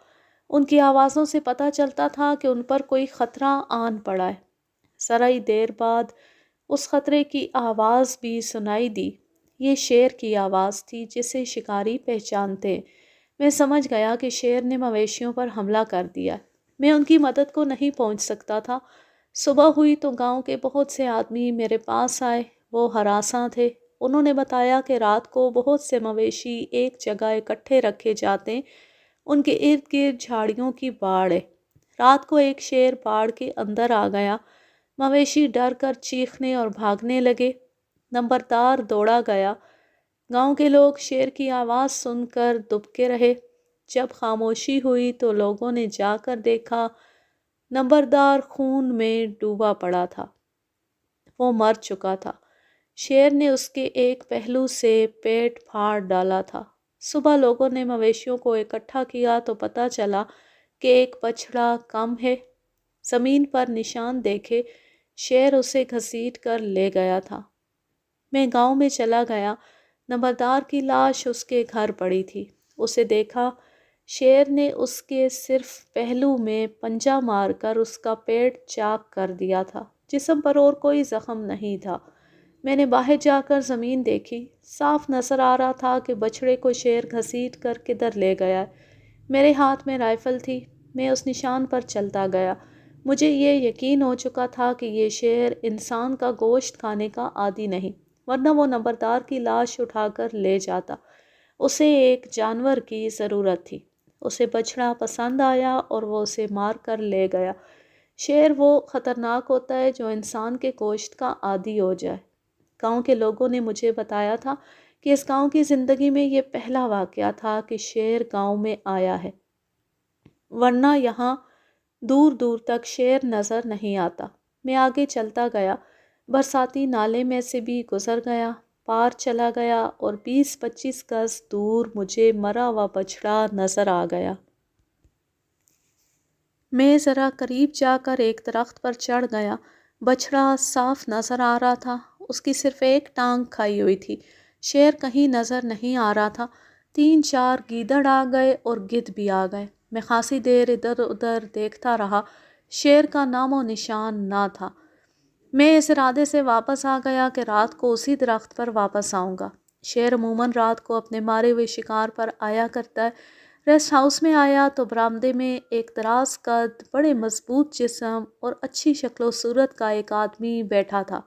ان کی آوازوں سے پتہ چلتا تھا کہ ان پر کوئی خطرہ آن پڑا ہے۔ ذرا ہی دیر بعد اس خطرے کی آواز بھی سنائی دی۔ یہ شیر کی آواز تھی جسے شکاری پہچانتے۔ میں سمجھ گیا کہ شیر نے مویشیوں پر حملہ کر دیا۔ میں ان کی مدد کو نہیں پہنچ سکتا تھا۔ صبح ہوئی تو گاؤں کے بہت سے آدمی میرے پاس آئے۔ وہ ہراساں تھے۔ انہوں نے بتایا کہ رات کو بہت سے مویشی ایک جگہ اکٹھے رکھے جاتے ہیں۔ ان کے ارد گرد جھاڑیوں کی باڑ ہے۔ رات کو ایک شیر باڑ کے اندر آ گیا۔ مویشی ڈر کر چیخنے اور بھاگنے لگے۔ نمبردار دوڑا گیا۔ گاؤں کے لوگ شیر کی آواز سن کر دبکے رہے۔ جب خاموشی ہوئی تو لوگوں نے جا کر دیکھا، نمبردار خون میں ڈوبا پڑا تھا۔ وہ مر چکا تھا۔ شیر نے اس کے ایک پہلو سے پیٹ پھاڑ ڈالا تھا۔ صبح لوگوں نے مویشیوں کو اکٹھا کیا تو پتہ چلا کہ ایک بچھڑا کم ہے۔ زمین پر نشان دیکھے، شیر اسے گھسیٹ کر لے گیا تھا۔ میں گاؤں میں چلا گیا۔ نمبردار کی لاش اس کے گھر پڑی تھی۔ اسے دیکھا۔ شیر نے اس کے صرف پہلو میں پنجہ مار کر اس کا پیٹ چاک کر دیا تھا۔ جسم پر اور کوئی زخم نہیں تھا۔ میں نے باہر جا کر زمین دیکھی۔ صاف نظر آ رہا تھا کہ بچھڑے کو شیر گھسیٹ کر کدھر لے گیا۔ میرے ہاتھ میں رائفل تھی۔ میں اس نشان پر چلتا گیا۔ مجھے یہ یقین ہو چکا تھا کہ یہ شیر انسان کا گوشت کھانے کا عادی نہیں، ورنہ وہ نمبردار کی لاش اٹھا کر لے جاتا۔ اسے ایک جانور کی ضرورت تھی۔ اسے بچھڑا پسند آیا اور وہ اسے مار کر لے گیا۔ شیر وہ خطرناک ہوتا ہے جو انسان کے گوشت کا عادی ہو جائے۔ گاؤں کے لوگوں نے مجھے بتایا تھا کہ اس گاؤں کی زندگی میں یہ پہلا واقعہ تھا کہ شیر گاؤں میں آیا ہے، ورنہ یہاں دور دور تک شیر نظر نہیں آتا۔ میں آگے چلتا گیا، برساتی نالے میں سے بھی گزر گیا، پار چلا گیا اور 20-25 گز دور مجھے مرا ہوا بچھڑا نظر آ گیا۔ میں ذرا قریب جا کر ایک درخت پر چڑھ گیا۔ بچھڑا صاف نظر آ رہا تھا، اس کی صرف ایک ٹانگ کھائی ہوئی تھی۔ شیر کہیں نظر نہیں آ رہا تھا۔ 3-4 گیدڑ آ گئے اور گدھ بھی آ گئے۔ میں خاصی دیر ادھر ادھر دیکھتا رہا، شیر کا نام و نشان نہ تھا۔ میں اس ارادے سے واپس آ گیا کہ رات کو اسی درخت پر واپس آؤں گا۔ شیر عموماً رات کو اپنے مارے ہوئے شکار پر آیا کرتا ہے۔ ریسٹ ہاؤس میں آیا تو برآمدے میں ایک دراز قد، بڑے مضبوط جسم اور اچھی شکل و صورت کا ایک آدمی بیٹھا تھا۔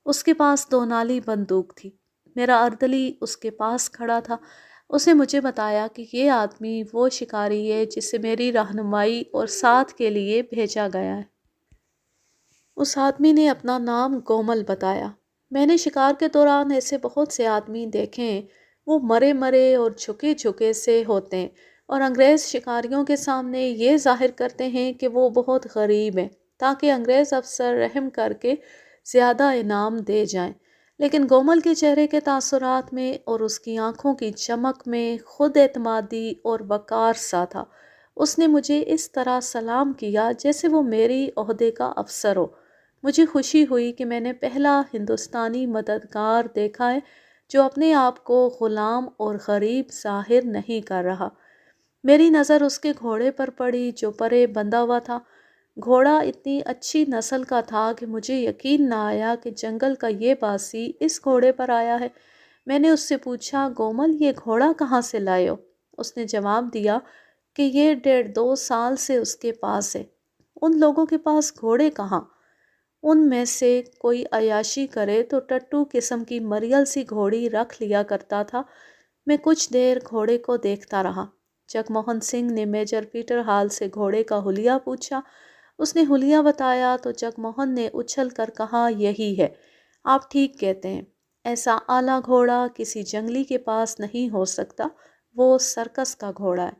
اس کے پاس 2 نالی بندوق تھی۔ میرا اردلی اس کے پاس کھڑا تھا۔ اس نے مجھے بتایا کہ یہ آدمی وہ شکاری ہے جسے میری رہنمائی اور ساتھ کے لیے بھیجا گیا ہے۔ اس آدمی نے اپنا نام گومل بتایا۔ میں نے شکار کے دوران ایسے بہت سے آدمی دیکھے ہیں، وہ مرے مرے اور جھکے جھکے سے ہوتے ہیں اور انگریز شکاریوں کے سامنے یہ ظاہر کرتے ہیں کہ وہ بہت غریب ہیں تاکہ انگریز افسر رحم کر کے زیادہ انعام دے جائیں۔ لیکن گومل کے چہرے کے تاثرات میں اور اس کی آنکھوں کی چمک میں خود اعتمادی اور وقار سا تھا۔ اس نے مجھے اس طرح سلام کیا جیسے وہ میری عہدے کا افسر ہو۔ مجھے خوشی ہوئی کہ میں نے پہلا ہندوستانی مددگار دیکھا ہے جو اپنے آپ کو غلام اور غریب ظاہر نہیں کر رہا۔ میری نظر اس کے گھوڑے پر پڑی جو پرے بندھا ہوا تھا۔ گھوڑا اتنی اچھی نسل کا تھا کہ مجھے یقین نہ آیا کہ جنگل کا یہ باسی اس گھوڑے پر آیا ہے۔ میں نے اس سے پوچھا، گومل یہ گھوڑا کہاں سے لائے ہو؟ اس نے جواب دیا کہ یہ 1.5-2 سال سے اس کے پاس ہے۔ ان لوگوں کے پاس گھوڑے کہاں؟ ان میں سے کوئی عیاشی کرے تو ٹٹو قسم کی مریل سی گھوڑی رکھ لیا کرتا تھا۔ میں کچھ دیر گھوڑے کو دیکھتا رہا۔ جگموہن سنگھ نے میجر پیٹر ہال سے گھوڑے کا حلیہ پوچھا۔ اس نے حلیہ بتایا تو جگموہن نے اچھل کر کہا، یہی ہے، آپ ٹھیک کہتے ہیں، ایسا اعلیٰ گھوڑا کسی جنگلی کے پاس نہیں ہو سکتا، وہ سرکس کا گھوڑا ہے۔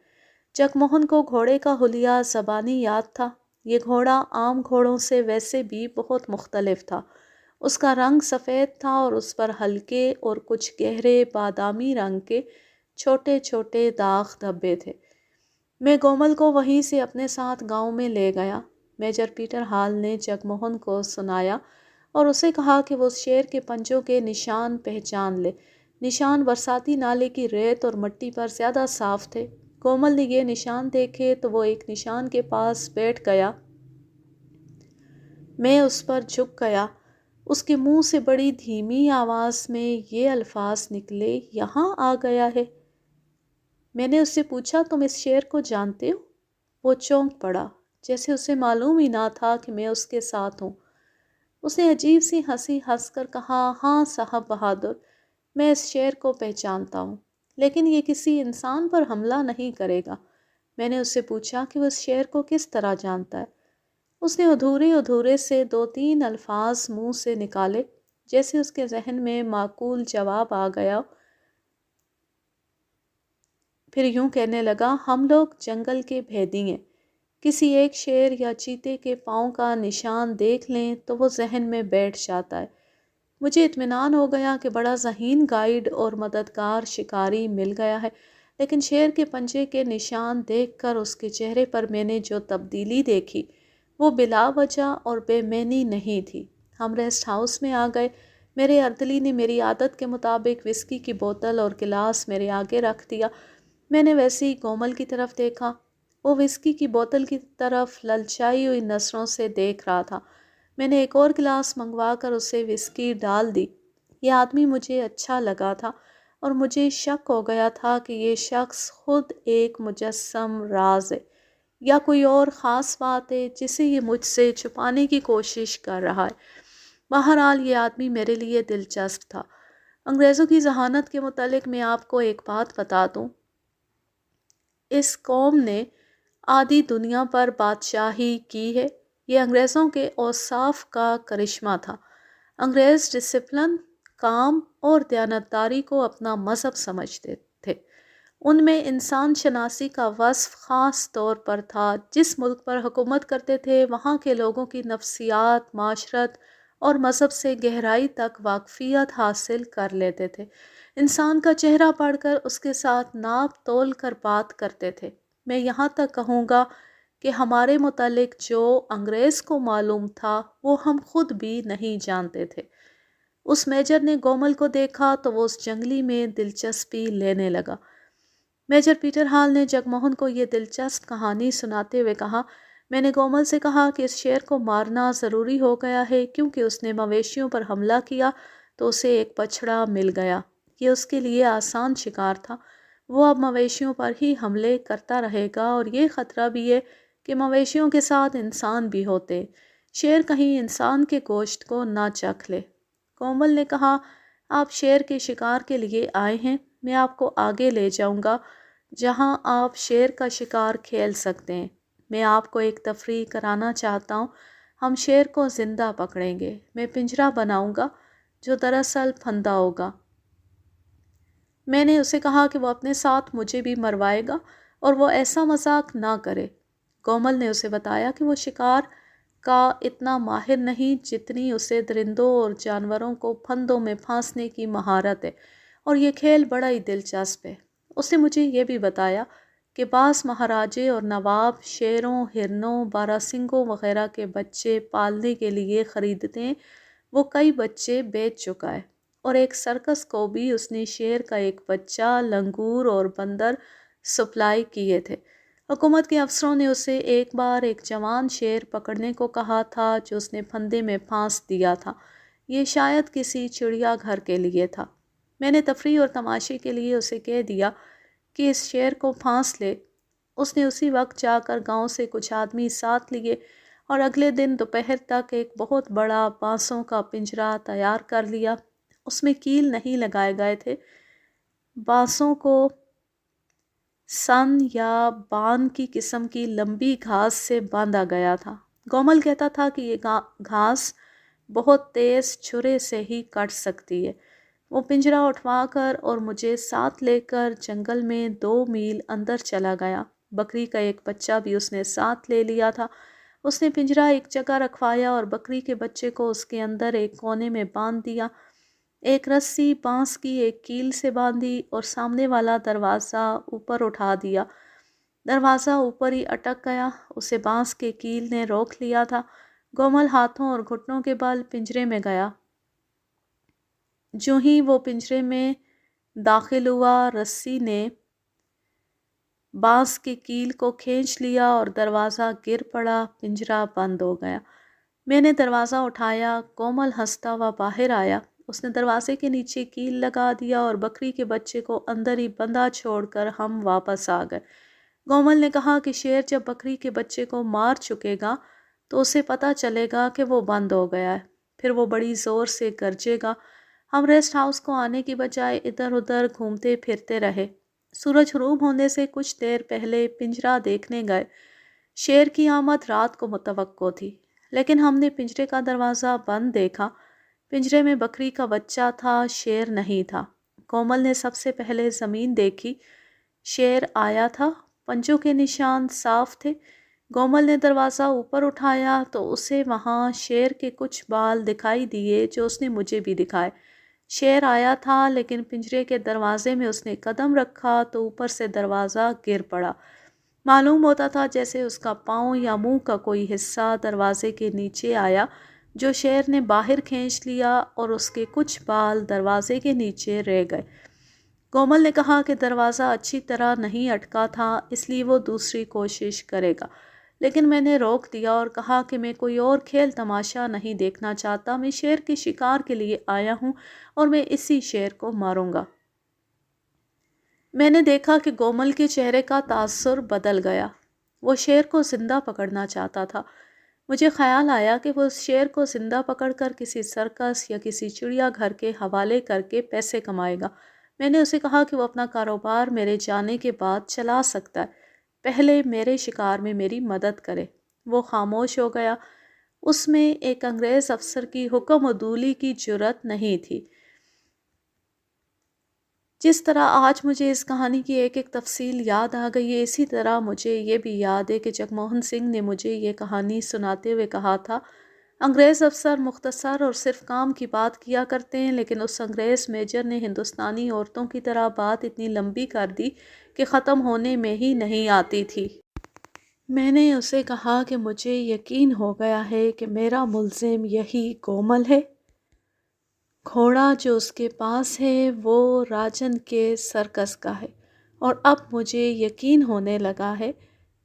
جگموہن کو گھوڑے کا حلیہ زبانی یاد تھا۔ یہ گھوڑا عام گھوڑوں سے ویسے بھی بہت مختلف تھا۔ اس کا رنگ سفید تھا اور اس پر ہلکے اور کچھ گہرے بادامی رنگ کے چھوٹے چھوٹے داغ دھبے تھے۔ میں گومل کو وہیں سے اپنے ساتھ گاؤں میں لے گیا۔ میجر پیٹر ہال نے جگموہن کو سنایا اور اسے کہا کہ وہ اس شیر کے پنجوں کے نشان پہچان لے۔ نشان برساتی نالے کی ریت اور مٹی پر زیادہ صاف تھے۔ گومل نے یہ نشان دیکھے تو وہ ایک نشان کے پاس بیٹھ گیا۔ میں اس پر جھک گیا۔ اس کے منہ سے بڑی دھیمی آواز میں یہ الفاظ نکلے، یہاں آ گیا ہے۔ میں نے اس سے پوچھا، تم اس شیر کو جانتے ہو؟ وہ چونک پڑا، جیسے اسے معلوم ہی نہ تھا کہ میں اس کے ساتھ ہوں۔ اس نے عجیب سی ہنسی ہنس کر کہا، ہاں صاحب بہادر، میں اس شیر کو پہچانتا ہوں، لیکن یہ کسی انسان پر حملہ نہیں کرے گا۔ میں نے اس سے پوچھا کہ وہ اس شیر کو کس طرح جانتا ہے۔ اس نے ادھورے ادھورے سے 2-3 الفاظ منہ سے نکالے، جیسے اس کے ذہن میں معقول جواب آ گیا۔ پھر یوں کہنے لگا، ہم لوگ جنگل کے بھیدی ہیں، کسی ایک شیر یا چیتے کے پاؤں کا نشان دیکھ لیں تو وہ ذہن میں بیٹھ جاتا ہے۔ مجھے اطمینان ہو گیا کہ بڑا ذہین گائیڈ اور مددگار شکاری مل گیا ہے، لیکن شیر کے پنجے کے نشان دیکھ کر اس کے چہرے پر میں نے جو تبدیلی دیکھی وہ بلا وجہ اور بے معنی نہیں تھی۔ ہم ریسٹ ہاؤس میں آ گئے۔ میرے اردلی نے میری عادت کے مطابق وسکی کی بوتل اور گلاس میرے آگے رکھ دیا۔ میں نے ویسے ہی کومل کی طرف دیکھا۔ وہ وسکی کی بوتل کی طرف للچائی ہوئی نظروں سے دیکھ رہا تھا۔ میں نے ایک اور گلاس منگوا کر اسے وسکی ڈال دی۔ یہ آدمی مجھے اچھا لگا تھا اور مجھے شک ہو گیا تھا کہ یہ شخص خود ایک مجسم راز ہے یا کوئی اور خاص بات ہے جسے یہ مجھ سے چھپانے کی کوشش کر رہا ہے۔ بہرحال یہ آدمی میرے لیے دلچسپ تھا۔ انگریزوں کی ذہانت کے متعلق میں آپ کو ایک بات بتا دوں۔ اس قوم نے آدھی دنیا پر بادشاہی کی ہے۔ یہ انگریزوں کے اوصاف کا کرشمہ تھا۔ انگریز ڈسپلن، کام اور دیانتداری کو اپنا مذہب سمجھتے تھے۔ ان میں انسان شناسی کا وصف خاص طور پر تھا۔ جس ملک پر حکومت کرتے تھے وہاں کے لوگوں کی نفسیات، معاشرت اور مذہب سے گہرائی تک واقفیت حاصل کر لیتے تھے۔ انسان کا چہرہ پڑھ کر اس کے ساتھ ناپ تول کر بات کرتے تھے۔ میں یہاں تک کہوں گا کہ ہمارے متعلق جو انگریز کو معلوم تھا وہ ہم خود بھی نہیں جانتے تھے۔ اس میجر نے گومل کو دیکھا تو وہ اس جنگلی میں دلچسپی لینے لگا۔ میجر پیٹر ہال نے جگموہن کو یہ دلچسپ کہانی سناتے ہوئے کہا، میں نے گومل سے کہا کہ اس شیر کو مارنا ضروری ہو گیا ہے کیونکہ اس نے مویشیوں پر حملہ کیا تو اسے ایک بچھڑا مل گیا۔ یہ اس کے لیے آسان شکار تھا۔ وہ اب مویشیوں پر ہی حملے کرتا رہے گا اور یہ خطرہ بھی ہے کہ مویشیوں کے ساتھ انسان بھی ہوتے، شیر کہیں انسان کے گوشت کو نہ چکھ لے۔ کومل نے کہا، آپ شیر کے شکار کے لیے آئے ہیں، میں آپ کو آگے لے جاؤں گا جہاں آپ شیر کا شکار کھیل سکتے ہیں۔ میں آپ کو ایک تفریح کرانا چاہتا ہوں۔ ہم شیر کو زندہ پکڑیں گے۔ میں پنجرہ بناؤں گا جو دراصل پھندا ہوگا۔ میں نے اسے کہا کہ وہ اپنے ساتھ مجھے بھی مروائے گا اور وہ ایسا مذاق نہ کرے۔ کومل نے اسے بتایا کہ وہ شکار کا اتنا ماہر نہیں جتنی اسے درندوں اور جانوروں کو پھندوں میں پھانسنے کی مہارت ہے، اور یہ کھیل بڑا ہی دلچسپ ہے۔ اس نے مجھے یہ بھی بتایا کہ بعض مہاراجے اور نواب شیروں، ہرنوں، باراسنگوں وغیرہ کے بچے پالنے کے لیے خریدتے ہیں۔ وہ کئی بچے بیچ چکا ہے، اور ایک سرکس کو بھی اس نے شیر کا ایک بچہ، لنگور اور بندر سپلائی کیے تھے۔ حکومت کے افسروں نے اسے ایک بار ایک جوان شیر پکڑنے کو کہا تھا جو اس نے پھندے میں پھانس دیا تھا۔ یہ شاید کسی چڑیا گھر کے لیے تھا۔ میں نے تفریح اور تماشے کے لیے اسے کہہ دیا کہ اس شیر کو پھانس لے۔ اس نے اسی وقت جا کر گاؤں سے کچھ آدمی ساتھ لیے اور اگلے دن دوپہر تک ایک بہت بڑا بانسوں کا پنجرہ تیار کر لیا۔ اس میں کیل نہیں لگائے گئے تھے۔ بانسوں کو سن یا بان کی قسم کی لمبی گھاس سے باندھا گیا تھا۔ گومل کہتا تھا کہ یہ گھاس بہت تیز چھرے سے ہی کٹ سکتی ہے۔ وہ پنجرہ اٹھوا کر اور مجھے ساتھ لے کر جنگل میں 2 میل اندر چلا گیا۔ بکری کا ایک بچہ بھی اس نے ساتھ لے لیا تھا۔ اس نے پنجرہ ایک جگہ رکھوایا اور بکری کے بچے کو اس کے اندر ایک کونے میں باندھ دیا۔ ایک رسی بانس کی ایک کیل سے باندھی اور سامنے والا دروازہ اوپر اٹھا دیا۔ دروازہ اوپر ہی اٹک گیا۔ اسے بانس کے کیل نے روک لیا تھا۔ گومل ہاتھوں اور گھٹنوں کے بل پنجرے میں گیا۔ جو ہی وہ پنجرے میں داخل ہوا، رسی نے بانس کی کیل کو کھینچ لیا اور دروازہ گر پڑا۔ پنجرہ بند ہو گیا۔ میں نے دروازہ اٹھایا۔ کومل ہنستا ہوا باہر آیا۔ اس نے دروازے کے نیچے کیل لگا دیا اور بکری کے بچے کو اندر ہی بندھا چھوڑ کر ہم واپس آ گئے۔ گومل نے کہا کہ شیر جب بکری کے بچے کو مار چکے گا تو اسے پتہ چلے گا کہ وہ بند ہو گیا ہے، پھر وہ بڑی زور سے گرجے گا۔ ہم ریسٹ ہاؤس کو آنے کی بجائے ادھر ادھر گھومتے پھرتے رہے۔ سورج غروب ہونے سے کچھ دیر پہلے پنجرہ دیکھنے گئے۔ شیر کی آمد رات کو متوقع تھی، لیکن ہم نے پنجرے کا دروازہ بند دیکھا۔ پنجرے میں بکری کا بچہ تھا، شیر نہیں تھا۔ کومل نے سب سے پہلے زمین دیکھی۔ شیر آیا تھا، پنجوں کے نشان صاف تھے۔ گومل نے دروازہ اوپر اٹھایا تو اسے وہاں شیر کے کچھ بال دکھائی دیے جو اس نے مجھے بھی دکھائے۔ شیر آیا تھا، لیکن پنجرے کے دروازے میں اس نے قدم رکھا تو اوپر سے دروازہ گر پڑا۔ معلوم ہوتا تھا جیسے اس کا پاؤں یا منہ کا کوئی حصہ دروازے کے نیچے آیا جو شیر نے باہر کھینچ لیا اور اس کے کچھ بال دروازے کے نیچے رہ گئے۔ کومل نے کہا کہ دروازہ اچھی طرح نہیں اٹکا تھا، اس لیے وہ دوسری کوشش کرے گا، لیکن میں نے روک دیا اور کہا کہ میں کوئی اور کھیل تماشا نہیں دیکھنا چاہتا۔ میں شیر کے شکار کے لیے آیا ہوں اور میں اسی شیر کو ماروں گا۔ میں نے دیکھا کہ گومل کے چہرے کا تاثر بدل گیا۔ وہ شیر کو زندہ پکڑنا چاہتا تھا۔ مجھے خیال آیا کہ وہ اس شیر کو زندہ پکڑ کر کسی سرکس یا کسی چڑیا گھر کے حوالے کر کے پیسے کمائے گا۔ میں نے اسے کہا کہ وہ اپنا کاروبار میرے جانے کے بعد چلا سکتا ہے، پہلے میرے شکار میں میری مدد کرے۔ وہ خاموش ہو گیا۔ اس میں ایک انگریز افسر کی حکم عدولی کی جرأت نہیں تھی۔ جس طرح آج مجھے اس کہانی کی ایک ایک تفصیل یاد آ گئی ہے، اسی طرح مجھے یہ بھی یاد ہے کہ جگموہن سنگھ نے مجھے یہ کہانی سناتے ہوئے کہا تھا، انگریز افسر مختصر اور صرف کام کی بات کیا کرتے ہیں، لیکن اس انگریز میجر نے ہندوستانی عورتوں کی طرح بات اتنی لمبی کر دی کہ ختم ہونے میں ہی نہیں آتی تھی۔ میں نے اسے کہا کہ مجھے یقین ہو گیا ہے کہ میرا ملزم یہی کومل ہے۔ گھوڑا جو اس کے پاس ہے وہ راجن کے سرکس کا ہے، اور اب مجھے یقین ہونے لگا ہے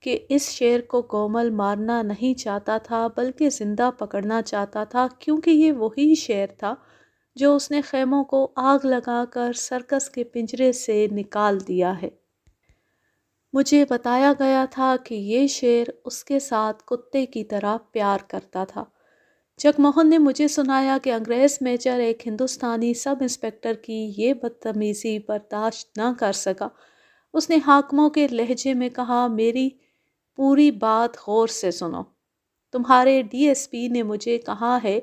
کہ اس شیر کو کومل مارنا نہیں چاہتا تھا بلکہ زندہ پکڑنا چاہتا تھا، کیونکہ یہ وہی شیر تھا جو اس نے خیموں کو آگ لگا کر سرکس کے پنجرے سے نکال دیا ہے۔ مجھے بتایا گیا تھا کہ یہ شیر اس کے ساتھ کتے کی طرح پیار کرتا تھا۔ جگ موہن نے مجھے سنایا کہ انگریز میجر ایک ہندوستانی سب انسپکٹر کی یہ بدتمیزی برداشت نہ کر سکا۔ اس نے حاکموں کے لہجے میں کہا، میری پوری بات غور سے سنو۔ تمہارے ڈی ایس پی نے مجھے کہا ہے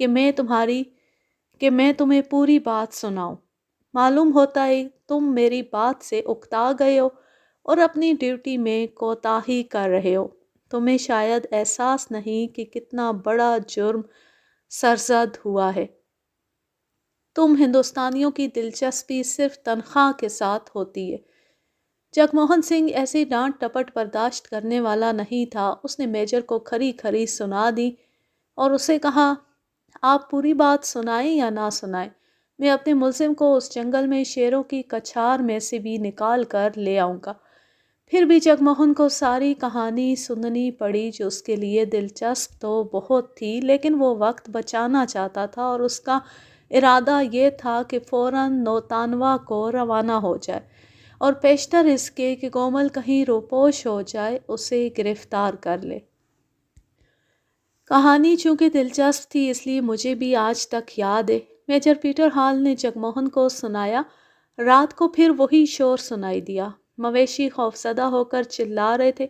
کہ میں تمہیں پوری بات سناؤں۔ معلوم ہوتا ہے تم میری بات سے اکتا گئے ہو اور اپنی ڈیوٹی میں کوتاہی کر رہے ہو۔ تمہیں شاید احساس نہیں کہ کتنا بڑا جرم سرزد ہوا ہے۔ تم ہندوستانیوں کی دلچسپی صرف تنخواہ کے ساتھ ہوتی ہے۔ جگ موہن سنگھ ایسی ڈانٹ ٹپٹ برداشت کرنے والا نہیں تھا۔ اس نے میجر کو کھری کھری سنا دی اور اسے کہا، آپ پوری بات سنائیں یا نہ سنائیں، میں اپنے ملزم کو اس جنگل میں شیروں کی کچھار میں سے بھی نکال کر لے آؤں گا۔ پھر بھی جگ موہن کو ساری کہانی سننی پڑی، جو اس کے لیے دلچسپ تو بہت تھی، لیکن وہ وقت بچانا چاہتا تھا اور اس کا ارادہ یہ تھا کہ فوراً نوتانوا کو روانہ ہو جائے اور پیشتر اس کے کہ کومل کہیں روپوش ہو جائے اسے گرفتار کر لے۔ کہانی چونکہ دلچسپ تھی اس لیے مجھے بھی آج تک یاد ہے۔ میجر پیٹر ہال نے جگ موہن کو سنایا۔ رات کو پھر وہی شور سنائی دیا۔ مویشی خوفزدہ ہو کر چلا رہے تھے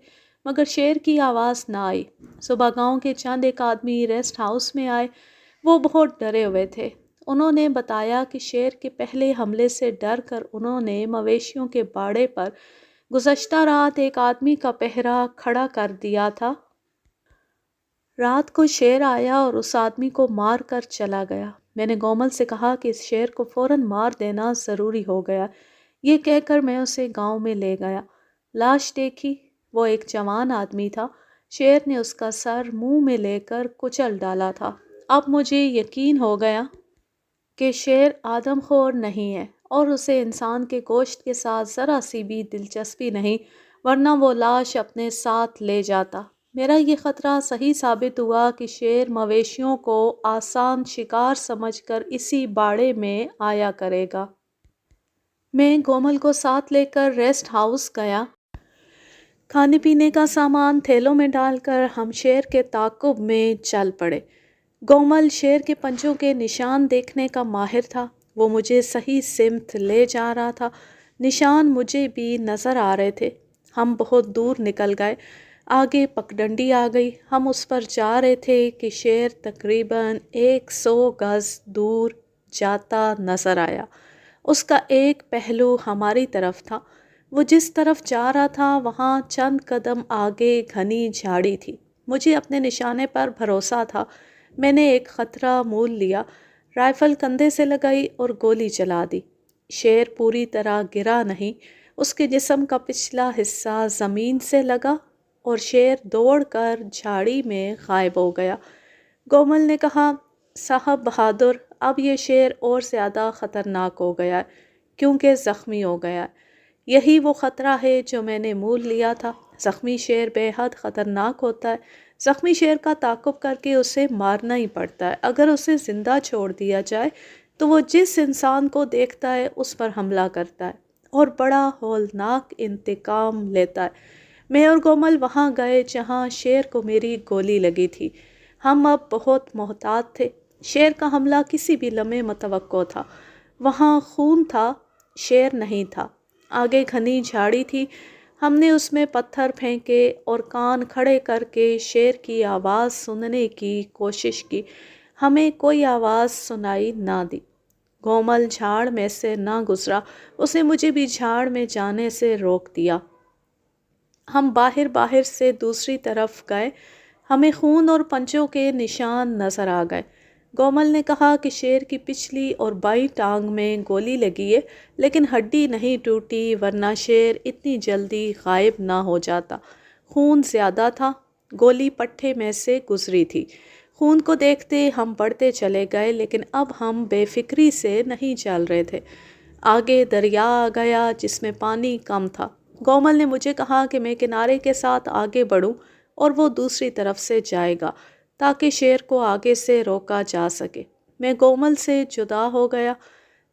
مگر شیر کی آواز نہ آئی۔ صبح گاؤں کے چند ایک آدمی ریسٹ ہاؤس میں آئے۔ وہ بہت ڈرے ہوئے تھے۔ انہوں نے بتایا کہ شیر کے پہلے حملے سے ڈر کر انہوں نے مویشیوں کے باڑے پر گزشتہ رات ایک آدمی کا پہرا کھڑا کر دیا تھا۔ رات کو شیر آیا اور اس آدمی کو مار کر چلا گیا۔ میں نے کومل سے کہا کہ اس شیر کو فوراً مار دینا ضروری ہو گیا۔ یہ کہہ کر میں اسے گاؤں میں لے گیا۔ لاش دیکھی، وہ ایک جوان آدمی تھا۔ شیر نے اس کا سر منہ میں لے کر کچل ڈالا تھا۔ اب مجھے یقین ہو گیا کہ شیر آدم خور نہیں ہے اور اسے انسان کے گوشت کے ساتھ ذرا سی بھی دلچسپی نہیں، ورنہ وہ لاش اپنے ساتھ لے جاتا۔ میرا یہ خطرہ صحیح ثابت ہوا کہ شیر مویشیوں کو آسان شکار سمجھ کر اسی باڑے میں آیا کرے گا۔ میں کومل کو ساتھ لے کر ریسٹ ہاؤس گیا۔ کھانے پینے کا سامان تھیلوں میں ڈال کر ہم شیر کے تعاقب میں چل پڑے۔ کومل شیر کے پنجوں کے نشان دیکھنے کا ماہر تھا۔ وہ مجھے صحیح سمت لے جا رہا تھا۔ نشان مجھے بھی نظر آ رہے تھے۔ ہم بہت دور نکل گئے۔ آگے پگڈنڈی آ گئی۔ ہم اس پر جا رہے تھے کہ شیر تقریباً 100 گز دور جاتا نظر آیا۔ اس کا ایک پہلو ہماری طرف تھا۔ وہ جس طرف جا رہا تھا وہاں چند قدم آگے گھنی جھاڑی تھی۔ مجھے اپنے نشانے پر بھروسہ تھا۔ میں نے ایک خطرہ مول لیا، رائفل کندھے سے لگائی اور گولی چلا دی۔ شیر پوری طرح گرا نہیں، اس کے جسم کا پچھلا حصہ زمین سے لگا اور شیر دوڑ کر جھاڑی میں غائب ہو گیا۔ کومل نے کہا، صاحب بہادر، اب یہ شیر اور زیادہ خطرناک ہو گیا ہے کیونکہ زخمی ہو گیا ہے۔ یہی وہ خطرہ ہے جو میں نے مول لیا تھا۔ زخمی شیر بے حد خطرناک ہوتا ہے۔ زخمی شیر کا تعاقب کر کے اسے مارنا ہی پڑتا ہے۔ اگر اسے زندہ چھوڑ دیا جائے تو وہ جس انسان کو دیکھتا ہے اس پر حملہ کرتا ہے اور بڑا ہولناک انتقام لیتا ہے۔ میں اور کومل وہاں گئے جہاں شیر کو میری گولی لگی تھی۔ ہم اب بہت محتاط تھے۔ شیر کا حملہ کسی بھی لمحے متوقع تھا۔ وہاں خون تھا، شیر نہیں تھا۔ آگے گھنی جھاڑی تھی۔ ہم نے اس میں پتھر پھینکے اور کان کھڑے کر کے شیر کی آواز سننے کی کوشش کی۔ ہمیں کوئی آواز سنائی نہ دی۔ کومل جھاڑ میں سے نہ گزرا۔ اس نے مجھے بھی جھاڑ میں جانے سے روک دیا۔ ہم باہر سے دوسری طرف گئے۔ ہمیں خون اور پنجوں کے نشان نظر آ گئے۔ کومل نے کہا کہ شیر کی پچھلی اور بائیں ٹانگ میں گولی لگی ہے لیکن ہڈی نہیں ٹوٹی ورنہ شیر اتنی جلدی غائب نہ ہو جاتا۔ خون زیادہ تھا، گولی پٹھے میں سے گزری تھی۔ خون کو دیکھتے ہم بڑھتے چلے گئے، لیکن اب ہم بے فکری سے نہیں چل رہے تھے۔ آگے دریا آ گیا جس میں پانی کم تھا۔ گومل نے مجھے کہا کہ میں کنارے کے ساتھ آگے بڑھوں اور وہ دوسری طرف سے جائے گا تاکہ شیر کو آگے سے روکا جا سکے۔ میں گومل سے جدا ہو گیا۔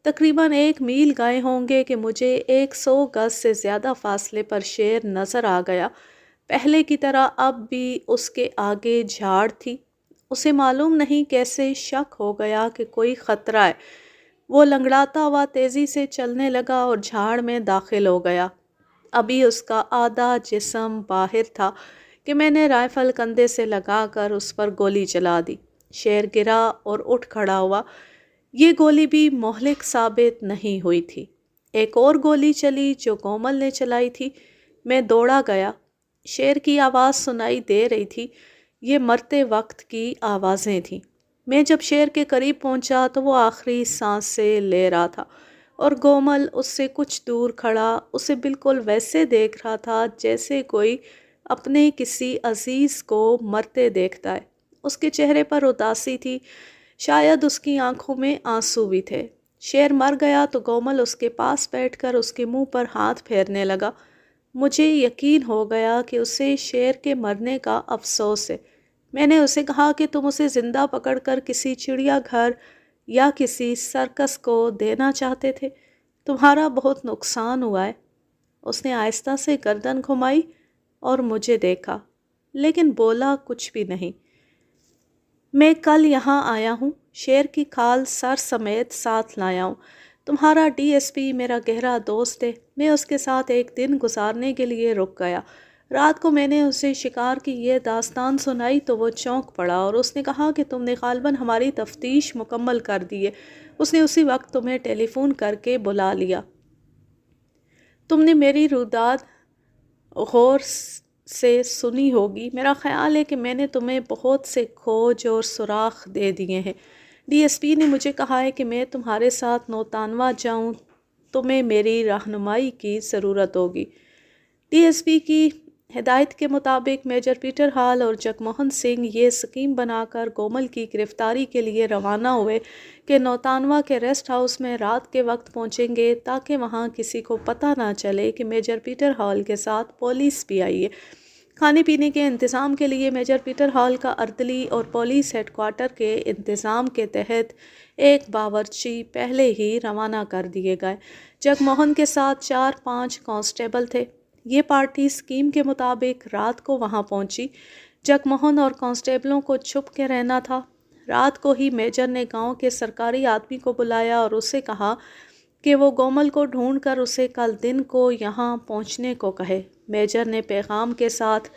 تقریباً 1 میل گئے ہوں گے کہ مجھے 100 گز سے زیادہ فاصلے پر شیر نظر آ گیا۔ پہلے کی طرح اب بھی اس کے آگے جھاڑ تھی۔ اسے معلوم نہیں کیسے شک ہو گیا کہ کوئی خطرہ ہے۔ وہ لنگڑاتا ہوا تیزی سے چلنے لگا اور جھاڑ میں داخل ہو گیا۔ ابھی اس کا آدھا جسم باہر تھا کہ میں نے رائفل کندھے سے لگا کر اس پر گولی چلا دی۔ شیر گرا اور اٹھ کھڑا ہوا۔ یہ گولی بھی مہلک ثابت نہیں ہوئی تھی۔ ایک اور گولی چلی جو گومل نے چلائی تھی۔ میں دوڑا گیا۔ شیر کی آواز سنائی دے رہی تھی۔ یہ مرتے وقت کی آوازیں تھیں۔ میں جب شیر کے قریب پہنچا تو وہ آخری سانسیں لے رہا تھا اور گومل اس سے کچھ دور کھڑا اسے بالکل ویسے دیکھ رہا تھا جیسے کوئی اپنے کسی عزیز کو مرتے دیکھتا ہے۔ اس کے چہرے پر اداسی تھی، شاید اس کی آنکھوں میں آنسو بھی تھے۔ شیر مر گیا تو گومل اس کے پاس بیٹھ کر اس کے منہ پر ہاتھ پھیرنے لگا۔ مجھے یقین ہو گیا کہ اسے شیر کے مرنے کا افسوس ہے۔ میں نے اسے کہا کہ تم اسے زندہ پکڑ کر کسی چڑیا گھر یا کسی سرکس کو دینا چاہتے تھے۔ تمہارا بہت نقصان ہوا ہے۔ اس نے آہستہ سے گردن گھمائی اور مجھے دیکھا، لیکن بولا کچھ بھی نہیں۔ میں کل یہاں آیا ہوں، شیر کی کھال سر سمیت ساتھ لایا ہوں۔ تمہارا ڈی ایس پی میرا گہرا دوست ہے۔ میں اس کے ساتھ ایک دن گزارنے کے لیے رک گیا۔ رات کو میں نے اسے شکار کی یہ داستان سنائی تو وہ چونک پڑا اور اس نے کہا کہ تم نے غالباً ہماری تفتیش مکمل کر دی ہے۔ اس نے اسی وقت تمہیں ٹیلی فون کر کے بلا لیا۔ تم نے میری روداد غور سے سنی ہوگی۔ میرا خیال ہے کہ میں نے تمہیں بہت سے کھوج اور سراغ دے دیے ہیں۔ ڈی ایس پی نے مجھے کہا ہے کہ میں تمہارے ساتھ نوتانوا جاؤں۔ تمہیں میری رہنمائی کی ضرورت ہوگی۔ ڈی ایس پی کی ہدایت کے مطابق میجر پیٹر ہال اور جگموہن سنگھ یہ سکیم بنا کر گومل کی گرفتاری کے لیے روانہ ہوئے کہ نوتانوا کے ریسٹ ہاؤس میں رات کے وقت پہنچیں گے تاکہ وہاں کسی کو پتہ نہ چلے کہ میجر پیٹر ہال کے ساتھ پولیس بھی آئی ہے۔ کھانے پینے کے انتظام کے لیے میجر پیٹر ہال کا اردلی اور پولیس ہیڈ کوارٹر کے انتظام کے تحت ایک باورچی پہلے ہی روانہ کر دیے گئے۔ جگموہن کے ساتھ 4-5 کانسٹیبل تھے۔ یہ پارٹی سکیم کے مطابق رات کو وہاں پہنچی۔ جگموہن اور کانسٹیبلوں کو چھپ کے رہنا تھا۔ رات کو ہی میجر نے گاؤں کے سرکاری آدمی کو بلایا اور اسے کہا کہ وہ گومل کو ڈھونڈ کر اسے کل دن کو یہاں پہنچنے کو کہے۔ میجر نے پیغام کے ساتھ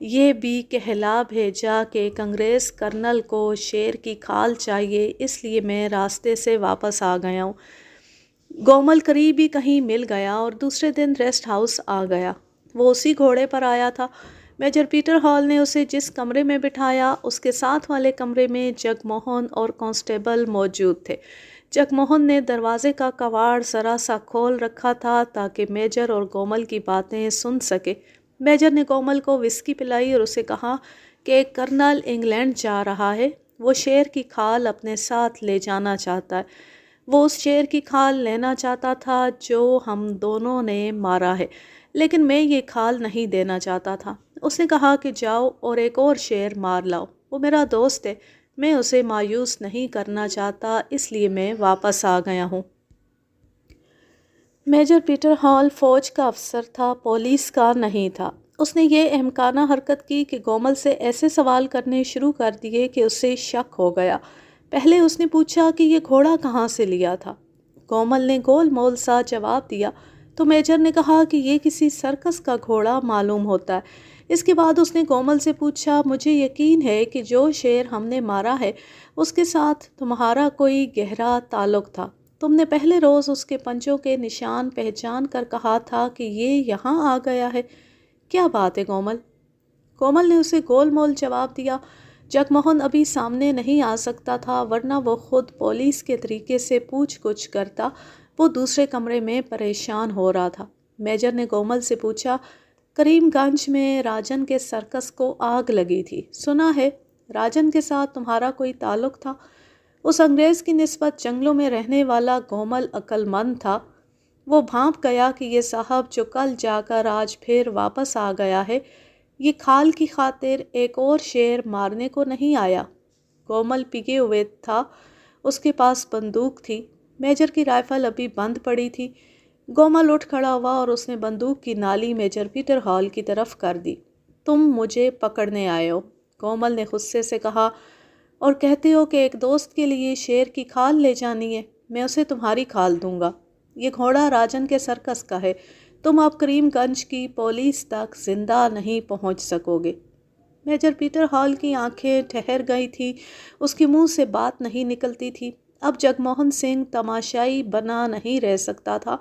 یہ بھی کہلا بھیجا کہ کانگریس کرنل کو شیر کی کھال چاہیے، اس لیے میں راستے سے واپس آ گیا ہوں۔ گومل قریب ہی کہیں مل گیا اور دوسرے دن ریسٹ ہاؤس آ گیا۔ وہ اسی گھوڑے پر آیا تھا۔ میجر پیٹر ہال نے اسے جس کمرے میں بٹھایا اس کے ساتھ والے کمرے میں جگموہن اور کانسٹیبل موجود تھے۔ جگموہن نے دروازے کا کواڑ ذرا سا کھول رکھا تھا تاکہ میجر اور گومل کی باتیں سن سکے۔ میجر نے گومل کو وسکی پلائی اور اسے کہا کہ ایک کرنل انگلینڈ جا رہا ہے۔ وہ شیر کی کھال اپنے ساتھ لے جانا چاہتا ہے۔ وہ اس شیر کی کھال لینا چاہتا تھا جو ہم دونوں نے مارا ہے، لیکن میں یہ کھال نہیں دینا چاہتا تھا۔ اس نے کہا کہ جاؤ اور ایک اور شیر مار لاؤ۔ وہ میرا دوست ہے، میں اسے مایوس نہیں کرنا چاہتا، اس لیے میں واپس آ گیا ہوں۔ میجر پیٹر ہال فوج کا افسر تھا، پولیس کا نہیں تھا۔ اس نے یہ احمقانہ حرکت کی کہ گومل سے ایسے سوال کرنے شروع کر دیے کہ اسے شک ہو گیا۔ پہلے اس نے پوچھا کہ یہ گھوڑا کہاں سے لیا تھا۔ گومل نے گول مول سا جواب دیا تو میجر نے کہا کہ یہ کسی سرکس کا گھوڑا معلوم ہوتا ہے۔ اس کے بعد اس نے گومل سے پوچھا، مجھے یقین ہے کہ جو شیر ہم نے مارا ہے اس کے ساتھ تمہارا کوئی گہرا تعلق تھا۔ تم نے پہلے روز اس کے پنجوں کے نشان پہچان کر کہا تھا کہ یہ یہاں آ گیا ہے۔ کیا بات ہے گومل؟ گومل نے اسے گول مول جواب دیا۔ جگموہن ابھی سامنے نہیں آ سکتا تھا ورنہ وہ خود پولیس کے طریقے سے پوچھ گچھ کرتا۔ وہ دوسرے کمرے میں پریشان ہو رہا تھا۔ میجر نے گومل سے پوچھا، کریم گنج میں راجن کے سرکس کو آگ لگی تھی۔ سنا ہے راجن کے ساتھ تمہارا کوئی تعلق تھا؟ اس انگریز کی نسبت جنگلوں میں رہنے والا گومل عقل مند تھا۔ وہ بھانپ گیا کہ یہ صاحب جو کل جا کر آج پھر واپس آ گیا ہے، یہ کھال کی خاطر ایک اور شیر مارنے کو نہیں آیا۔ گومل پگے ہوئے تھا، اس کے پاس بندوق تھی، میجر کی رائفل ابھی بند پڑی تھی۔ گومل اٹھ کھڑا ہوا اور اس نے بندوق کی نالی میجر پیٹر ہال کی طرف کر دی۔ تم مجھے پکڑنے آئے ہو، گومل نے غصے سے کہا، اور کہتے ہو کہ ایک دوست کے لیے شیر کی کھال لے جانی ہے؟ میں اسے تمہاری کھال دوں گا۔ یہ گھوڑا راجن کے سرکس کا ہے، تم اب کریم گنج کی پولیس تک زندہ نہیں پہنچ سکو گے۔ میجر پیٹر ہال کی آنکھیں ٹھہر گئی تھی، اس کے منہ سے بات نہیں نکلتی تھی۔ اب جگموہن سنگھ تماشائی بنا نہیں رہ سکتا تھا۔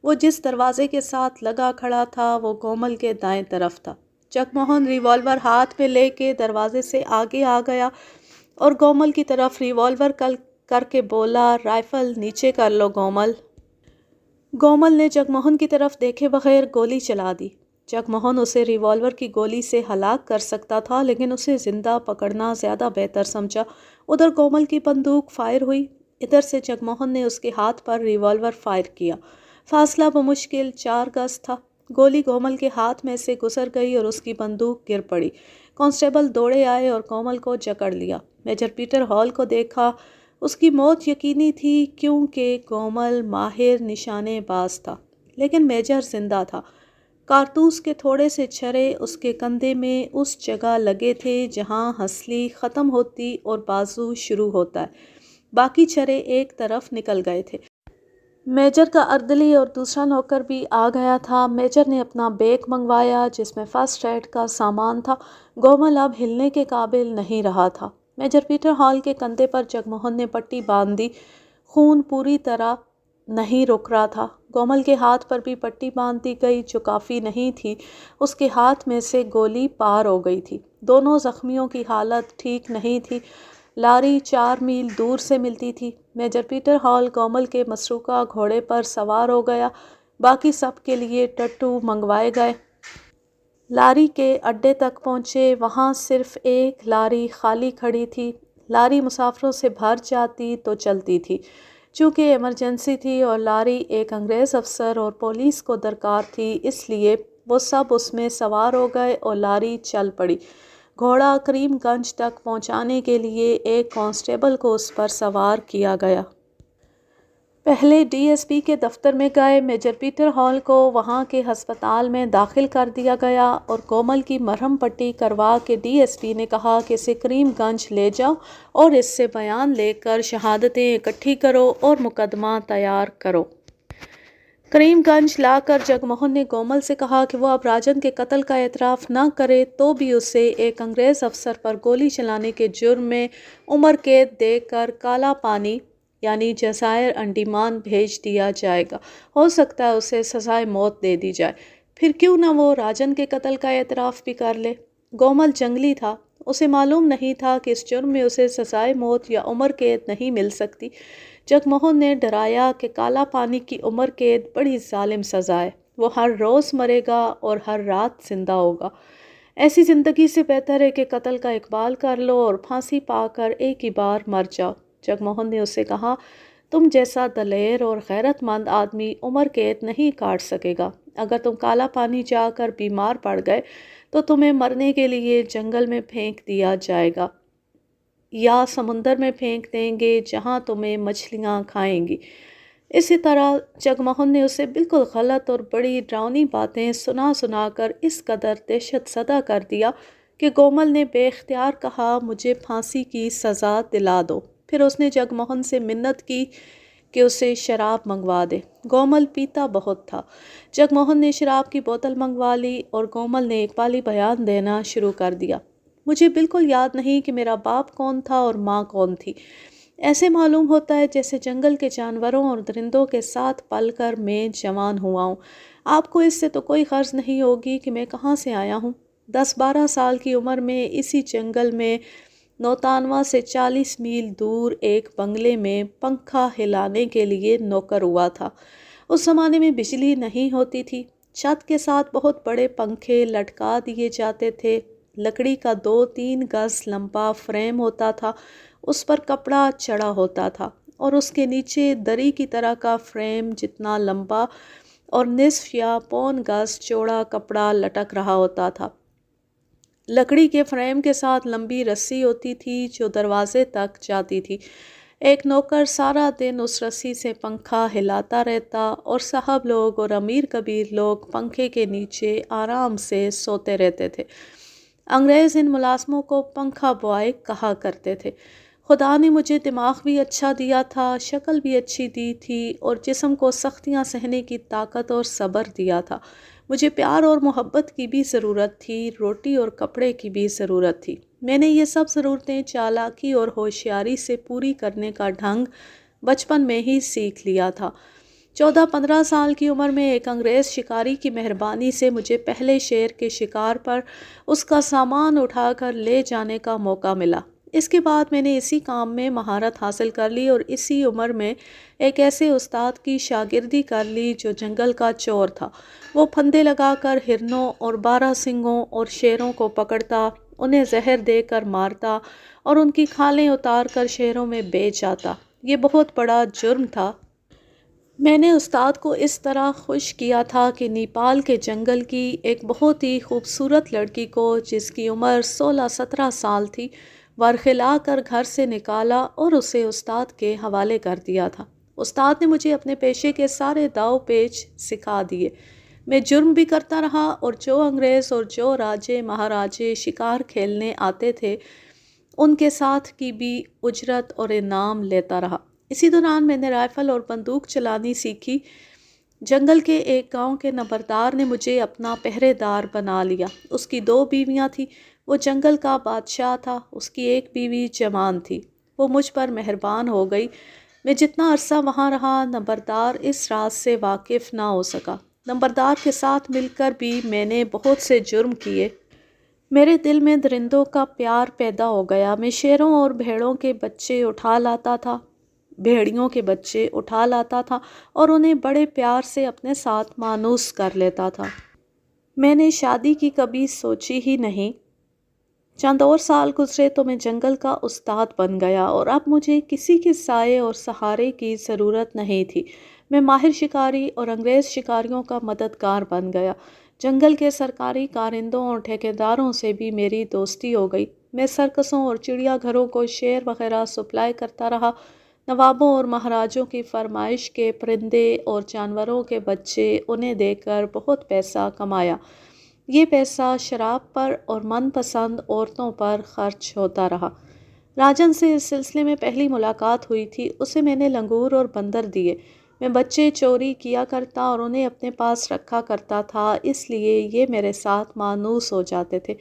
وہ جس دروازے کے ساتھ لگا کھڑا تھا وہ گومل کے دائیں طرف تھا۔ جگموہن ریوالور ہاتھ میں لے کے دروازے سے آگے آ گیا اور گومل کی طرف ریوالور کر کے بولا، رائفل نیچے کر لو گومل۔ گومل نے جگموہن کی طرف دیکھے بغیر گولی چلا دی۔ جگموہن اسے ریوالور کی گولی سے ہلاک کر سکتا تھا، لیکن اسے زندہ پکڑنا زیادہ بہتر سمجھا۔ ادھر گومل کی بندوق فائر ہوئی، ادھر سے جگموہن نے اس کے ہاتھ پر ریوالور فائر کیا۔ فاصلہ بمشکل 4 گز تھا۔ گولی گومل کے ہاتھ میں سے گزر گئی اور اس کی بندوق گر پڑی۔ کانسٹیبل دوڑے آئے اور گومل کو جکڑ لیا۔ میجر پیٹر ہال کو دیکھا، اس کی موت یقینی تھی کیونکہ گومل ماہر نشانے باز تھا، لیکن میجر زندہ تھا۔ کارتوس کے تھوڑے سے چھرے اس کے کندھے میں اس جگہ لگے تھے جہاں ہنسلی ختم ہوتی اور بازو شروع ہوتا ہے، باقی چھرے ایک طرف نکل گئے تھے۔ میجر کا اردلی اور دوسرا نوکر بھی آ گیا تھا۔ میجر نے اپنا بیگ منگوایا جس میں فرسٹ ایڈ کا سامان تھا۔ گومل اب ہلنے کے قابل نہیں رہا تھا۔ میجر پیٹر ہال کے کندھے پر جگموہن نے پٹی باندھ دی۔ خون پوری طرح نہیں رک رہا تھا۔ گومل کے ہاتھ پر بھی پٹی باندھ دی گئی جو کافی نہیں تھی، اس کے ہاتھ میں سے گولی پار ہو گئی تھی۔ دونوں زخمیوں کی حالت ٹھیک نہیں تھی۔ لاری 4 میل دور سے ملتی تھی۔ میجر پیٹر ہال گومل کے مسروقہ گھوڑے پر سوار ہو گیا، باقی سب کے لیے ٹٹو منگوائے گئے۔ لاری کے اڈے تک پہنچے، وہاں صرف ایک لاری خالی کھڑی تھی۔ لاری مسافروں سے بھر جاتی تو چلتی تھی، چونکہ ایمرجنسی تھی اور لاری ایک انگریز افسر اور پولیس کو درکار تھی، اس لیے وہ سب اس میں سوار ہو گئے اور لاری چل پڑی۔ گھوڑا کریم گنج تک پہنچانے کے لیے ایک کانسٹیبل کو اس پر سوار کیا گیا۔ پہلے ڈی ایس پی کے دفتر میں گئے۔ میجر پیٹر ہال کو وہاں کے ہسپتال میں داخل کر دیا گیا اور گومل کی مرہم پٹی کروا کے ڈی ایس پی نے کہا کہ اسے کریم گنج لے جاؤ اور اس سے بیان لے کر شہادتیں اکٹھی کرو اور مقدمہ تیار کرو۔ کریم گنج لا کر جگموہن نے گومل سے کہا کہ وہ اب راجن کے قتل کا اعتراف نہ کرے تو بھی اسے ایک انگریز افسر پر گولی چلانے کے جرم میں عمر قید دے کر کالا پانی یعنی جزائر انڈیمان بھیج دیا جائے گا۔ ہو سکتا ہے اسے سزائے موت دے دی جائے، پھر کیوں نہ وہ راجن کے قتل کا اعتراف بھی کر لے۔ گومل جنگلی تھا، اسے معلوم نہیں تھا کہ اس جرم میں اسے سزائے موت یا عمر قید نہیں مل سکتی۔ جگموہن نے ڈرایا کہ کالا پانی کی عمر قید بڑی ظالم سزا ہے، وہ ہر روز مرے گا اور ہر رات زندہ ہوگا۔ ایسی زندگی سے بہتر ہے کہ قتل کا اقبال کر لو اور پھانسی پا کر ایک ہی بار مر جاؤ۔ جگموہن نے اسے کہا، تم جیسا دلیر اور غیرت مند آدمی عمر قید نہیں کاٹ سکے گا۔ اگر تم کالا پانی جا کر بیمار پڑ گئے تو تمہیں مرنے کے لیے جنگل میں پھینک دیا جائے گا یا سمندر میں پھینک دیں گے جہاں تمہیں مچھلیاں کھائیں گی۔ اسی طرح جگموہن نے اسے بالکل غلط اور بڑی ڈراؤنی باتیں سنا کر اس قدر دہشت زدہ کر دیا کہ گومل نے بے اختیار کہا، مجھے پھانسی کی سزا دلا دو۔ پھر اس نے جگموہن سے منت کی کہ اسے شراب منگوا دے۔ گومل پیتا بہت تھا۔ جگموہن نے شراب کی بوتل منگوا لی اور گومل نے اقبالی بیان دینا شروع کر دیا۔ مجھے بالکل یاد نہیں کہ میرا باپ کون تھا اور ماں کون تھی۔ ایسے معلوم ہوتا ہے جیسے جنگل کے جانوروں اور درندوں کے ساتھ پل کر میں جوان ہوا ہوں۔ آپ کو اس سے تو کوئی غرض نہیں ہوگی کہ میں کہاں سے آیا ہوں۔ 10-12 سال کی عمر میں اسی جنگل میں نوتانوا سے 40 میل دور ایک بنگلے میں پنکھا ہلانے کے لیے نوکر ہوا تھا۔ اس زمانے میں بجلی نہیں ہوتی تھی۔ چھت کے ساتھ بہت بڑے پنکھے لٹکا دیے جاتے تھے۔ لکڑی کا 2-3 گز لمبا فریم ہوتا تھا، اس پر کپڑا چڑھا ہوتا تھا اور اس کے نیچے دری کی طرح کا فریم جتنا لمبا اور نصف یا پون گز چوڑا کپڑا لٹک رہا ہوتا تھا۔ لکڑی کے فریم کے ساتھ لمبی رسی ہوتی تھی جو دروازے تک جاتی تھی۔ ایک نوکر سارا دن اس رسی سے پنکھا ہلاتا رہتا اور صاحب لوگ اور امیر کبیر لوگ پنکھے کے نیچے آرام سے سوتے رہتے تھے۔ انگریز ان ملازموں کو پنکھا بوائے کہا کرتے تھے۔ خدا نے مجھے دماغ بھی اچھا دیا تھا، شکل بھی اچھی دی تھی اور جسم کو سختیاں سہنے کی طاقت اور صبر دیا تھا۔ مجھے پیار اور محبت کی بھی ضرورت تھی، روٹی اور کپڑے کی بھی ضرورت تھی۔ میں نے یہ سب ضرورتیں چالاکی اور ہوشیاری سے پوری کرنے کا ڈھنگ بچپن میں ہی سیکھ لیا تھا۔ 14-15 سال کی عمر میں ایک انگریز شکاری کی مہربانی سے مجھے پہلے شیر کے شکار پر اس کا سامان اٹھا کر لے جانے کا موقع ملا۔ اس کے بعد میں نے اسی کام میں مہارت حاصل کر لی اور اسی عمر میں ایک ایسے استاد کی شاگردی کر لی جو جنگل کا چور تھا۔ وہ پھندے لگا کر ہرنوں اور 12 سنگوں اور شیروں کو پکڑتا، انہیں زہر دے کر مارتا اور ان کی کھالیں اتار کر شہروں میں بیچ آتا۔ یہ بہت بڑا جرم تھا۔ میں نے استاد کو اس طرح خوش کیا تھا کہ نیپال کے جنگل کی ایک بہت ہی خوبصورت لڑکی کو جس کی عمر 16-17 سال تھی ورخلا کر گھر سے نکالا اور اسے استاد کے حوالے کر دیا تھا۔ استاد نے مجھے اپنے پیشے کے سارے داؤ پیچ سکھا دیے۔ میں جرم بھی کرتا رہا اور جو انگریز اور جو راجے مہاراجے شکار کھیلنے آتے تھے ان کے ساتھ کی بھی اجرت اور انعام لیتا رہا۔ اسی دوران میں نے رائفل اور بندوق چلانی سیکھی۔ جنگل کے ایک گاؤں کے نمبردار نے مجھے اپنا پہرے دار بنا لیا۔ اس کی 2 بیویاں تھیں۔ وہ جنگل کا بادشاہ تھا، اس کی ایک بیوی جوان تھی۔ وہ مجھ پر مہربان ہو گئی۔ میں جتنا عرصہ وہاں رہا نمبردار اس راز سے واقف نہ ہو سکا۔ نمبردار کے ساتھ مل کر بھی میں نے بہت سے جرم کیے۔ میرے دل میں درندوں کا پیار پیدا ہو گیا۔ میں شیروں اور بھیڑوں کے بچے اٹھا لاتا تھا، بھیڑیوں کے بچے اٹھا لاتا تھا اور انہیں بڑے پیار سے اپنے ساتھ مانوس کر لیتا تھا۔ میں نے شادی کی کبھی سوچی ہی نہیں۔ چند اور سال گزرے تو میں جنگل کا استاد بن گیا اور اب مجھے کسی کے سائے اور سہارے کی ضرورت نہیں تھی۔ میں ماہر شکاری اور انگریز شکاریوں کا مددگار بن گیا۔ جنگل کے سرکاری کارندوں اور ٹھیکیداروں سے بھی میری دوستی ہو گئی۔ میں سرکسوں اور چڑیا گھروں کو شیر وغیرہ سپلائی کرتا رہا۔ نوابوں اور مہاراجوں کی فرمائش کے پرندے اور جانوروں کے بچے انہیں دے کر بہت پیسہ کمایا۔ یہ پیسہ شراب پر اور من پسند عورتوں پر خرچ ہوتا رہا۔ راجن سے اس سلسلے میں پہلی ملاقات ہوئی تھی۔ اسے میں نے لنگور اور بندر دیے۔ میں بچے چوری کیا کرتا اور انہیں اپنے پاس رکھا کرتا تھا، اس لیے یہ میرے ساتھ مانوس ہو جاتے تھے۔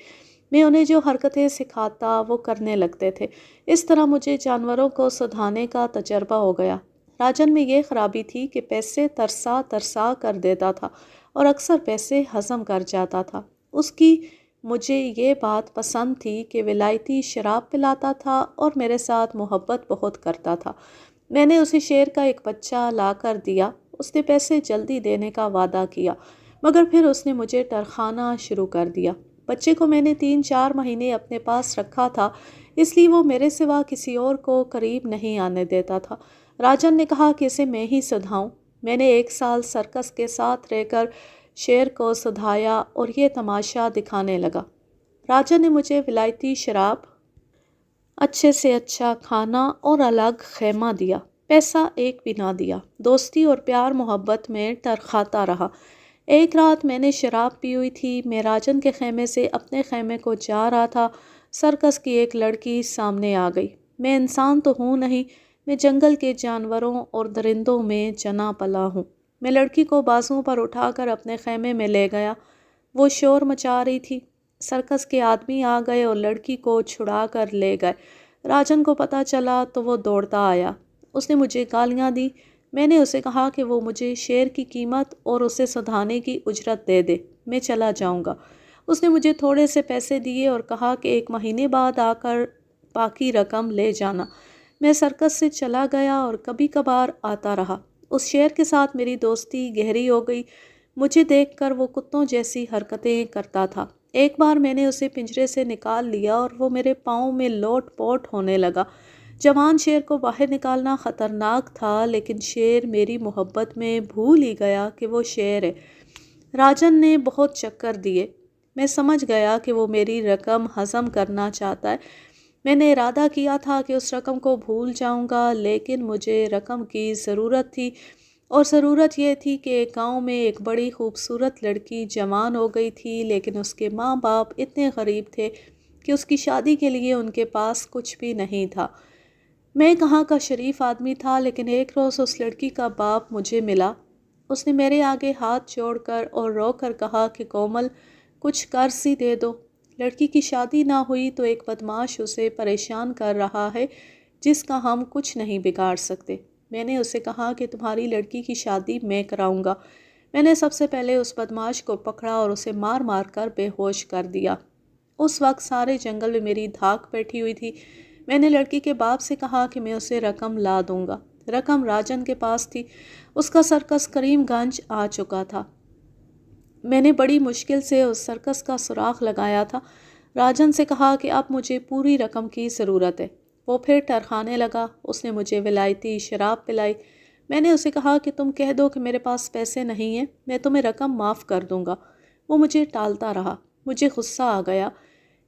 میں انہیں جو حرکتیں سکھاتا وہ کرنے لگتے تھے۔ اس طرح مجھے جانوروں کو سدھانے کا تجربہ ہو گیا۔ راجن میں یہ خرابی تھی کہ پیسے ترسا ترسا کر دیتا تھا اور اکثر پیسے ہضم کر جاتا تھا۔ اس کی مجھے یہ بات پسند تھی کہ ولایتی شراب پلاتا تھا اور میرے ساتھ محبت بہت کرتا تھا۔ میں نے اسے شیر کا ایک بچہ لا کر دیا۔ اس نے پیسے جلدی دینے کا وعدہ کیا مگر پھر اس نے مجھے ٹرخانا شروع کر دیا۔ بچے کو میں نے 3-4 مہینے اپنے پاس رکھا تھا، اس لیے وہ میرے سوا کسی اور کو قریب نہیں آنے دیتا تھا۔ راجن نے کہا کہ اسے میں ہی سدھاؤں۔ میں نے 1 سال سرکس کے ساتھ رہ کر شیر کو سدھایا اور یہ تماشا دکھانے لگا۔ راجن نے مجھے ولایتی شراب، اچھے سے اچھا کھانا اور الگ خیمہ دیا۔ پیسہ ایک بھی نہ دیا۔ دوستی اور پیار محبت میں ٹرخاتا رہا۔ ایک رات میں نے شراب پی ہوئی تھی۔ میں راجن کے خیمے سے اپنے خیمے کو جا رہا تھا۔ سرکس کی ایک لڑکی سامنے آ گئی۔ میں انسان تو ہوں نہیں، میں جنگل کے جانوروں اور درندوں میں جنا پلا ہوں۔ میں لڑکی کو بازوؤں پر اٹھا کر اپنے خیمے میں لے گیا۔ وہ شور مچا رہی تھی۔ سرکس کے آدمی آ گئے اور لڑکی کو چھڑا کر لے گئے۔ راجن کو پتہ چلا تو وہ دوڑتا آیا۔ اس نے مجھے گالیاں دی۔ میں نے اسے کہا کہ وہ مجھے شیر کی قیمت اور اسے سدھانے کی اجرت دے دے، میں چلا جاؤں گا۔ اس نے مجھے تھوڑے سے پیسے دیے اور کہا کہ 1 مہینے بعد آ کر باقی رقم لے جانا۔ میں سرکس سے چلا گیا اور کبھی کبھار آتا رہا۔ اس شیر کے ساتھ میری دوستی گہری ہو گئی۔ مجھے دیکھ کر وہ کتوں جیسی حرکتیں کرتا تھا۔ ایک بار میں نے اسے پنجرے سے نکال لیا اور وہ میرے پاؤں میں لوٹ پوٹ ہونے لگا۔ جوان شیر کو باہر نکالنا خطرناک تھا، لیکن شیر میری محبت میں بھول ہی گیا کہ وہ شیر ہے۔ راجن نے بہت چکر دیے۔ میں سمجھ گیا کہ وہ میری رقم ہضم کرنا چاہتا ہے۔ میں نے ارادہ کیا تھا کہ اس رقم کو بھول جاؤں گا، لیکن مجھے رقم کی ضرورت تھی، اور ضرورت یہ تھی کہ ایک گاؤں میں ایک بڑی خوبصورت لڑکی جوان ہو گئی تھی، لیکن اس کے ماں باپ اتنے غریب تھے کہ اس کی شادی کے لیے ان کے پاس کچھ بھی نہیں تھا۔ میں کہاں کا شریف آدمی تھا، لیکن ایک روز اس لڑکی کا باپ مجھے ملا۔ اس نے میرے آگے ہاتھ جوڑ کر اور رو کر کہا کہ کومل، کچھ قرض ہی دے دو۔ لڑکی کی شادی نہ ہوئی تو ایک بدماش اسے پریشان کر رہا ہے جس کا ہم کچھ نہیں بگاڑ سکتے۔ میں نے اسے کہا کہ تمہاری لڑکی کی شادی میں کراؤں گا۔ میں نے سب سے پہلے اس بدماش کو پکڑا اور اسے مار مار کر بے ہوش کر دیا۔ اس وقت سارے جنگل میں میری دھاک بیٹھی ہوئی تھی۔ میں نے لڑکی کے باپ سے کہا کہ میں اسے رقم لا دوں گا۔ رقم راجن کے پاس تھی۔ اس کا سرکس کریم گنج آ چکا تھا۔ میں نے بڑی مشکل سے اس سرکس کا سراغ لگایا تھا۔ راجن سے کہا کہ اب مجھے پوری رقم کی ضرورت ہے۔ وہ پھر ٹرخانے لگا۔ اس نے مجھے ولایتی شراب پلائی۔ میں نے اسے کہا کہ تم کہہ دو کہ میرے پاس پیسے نہیں ہیں، میں تمہیں رقم معاف کر دوں گا۔ وہ مجھے ٹالتا رہا۔ مجھے غصہ آ گیا۔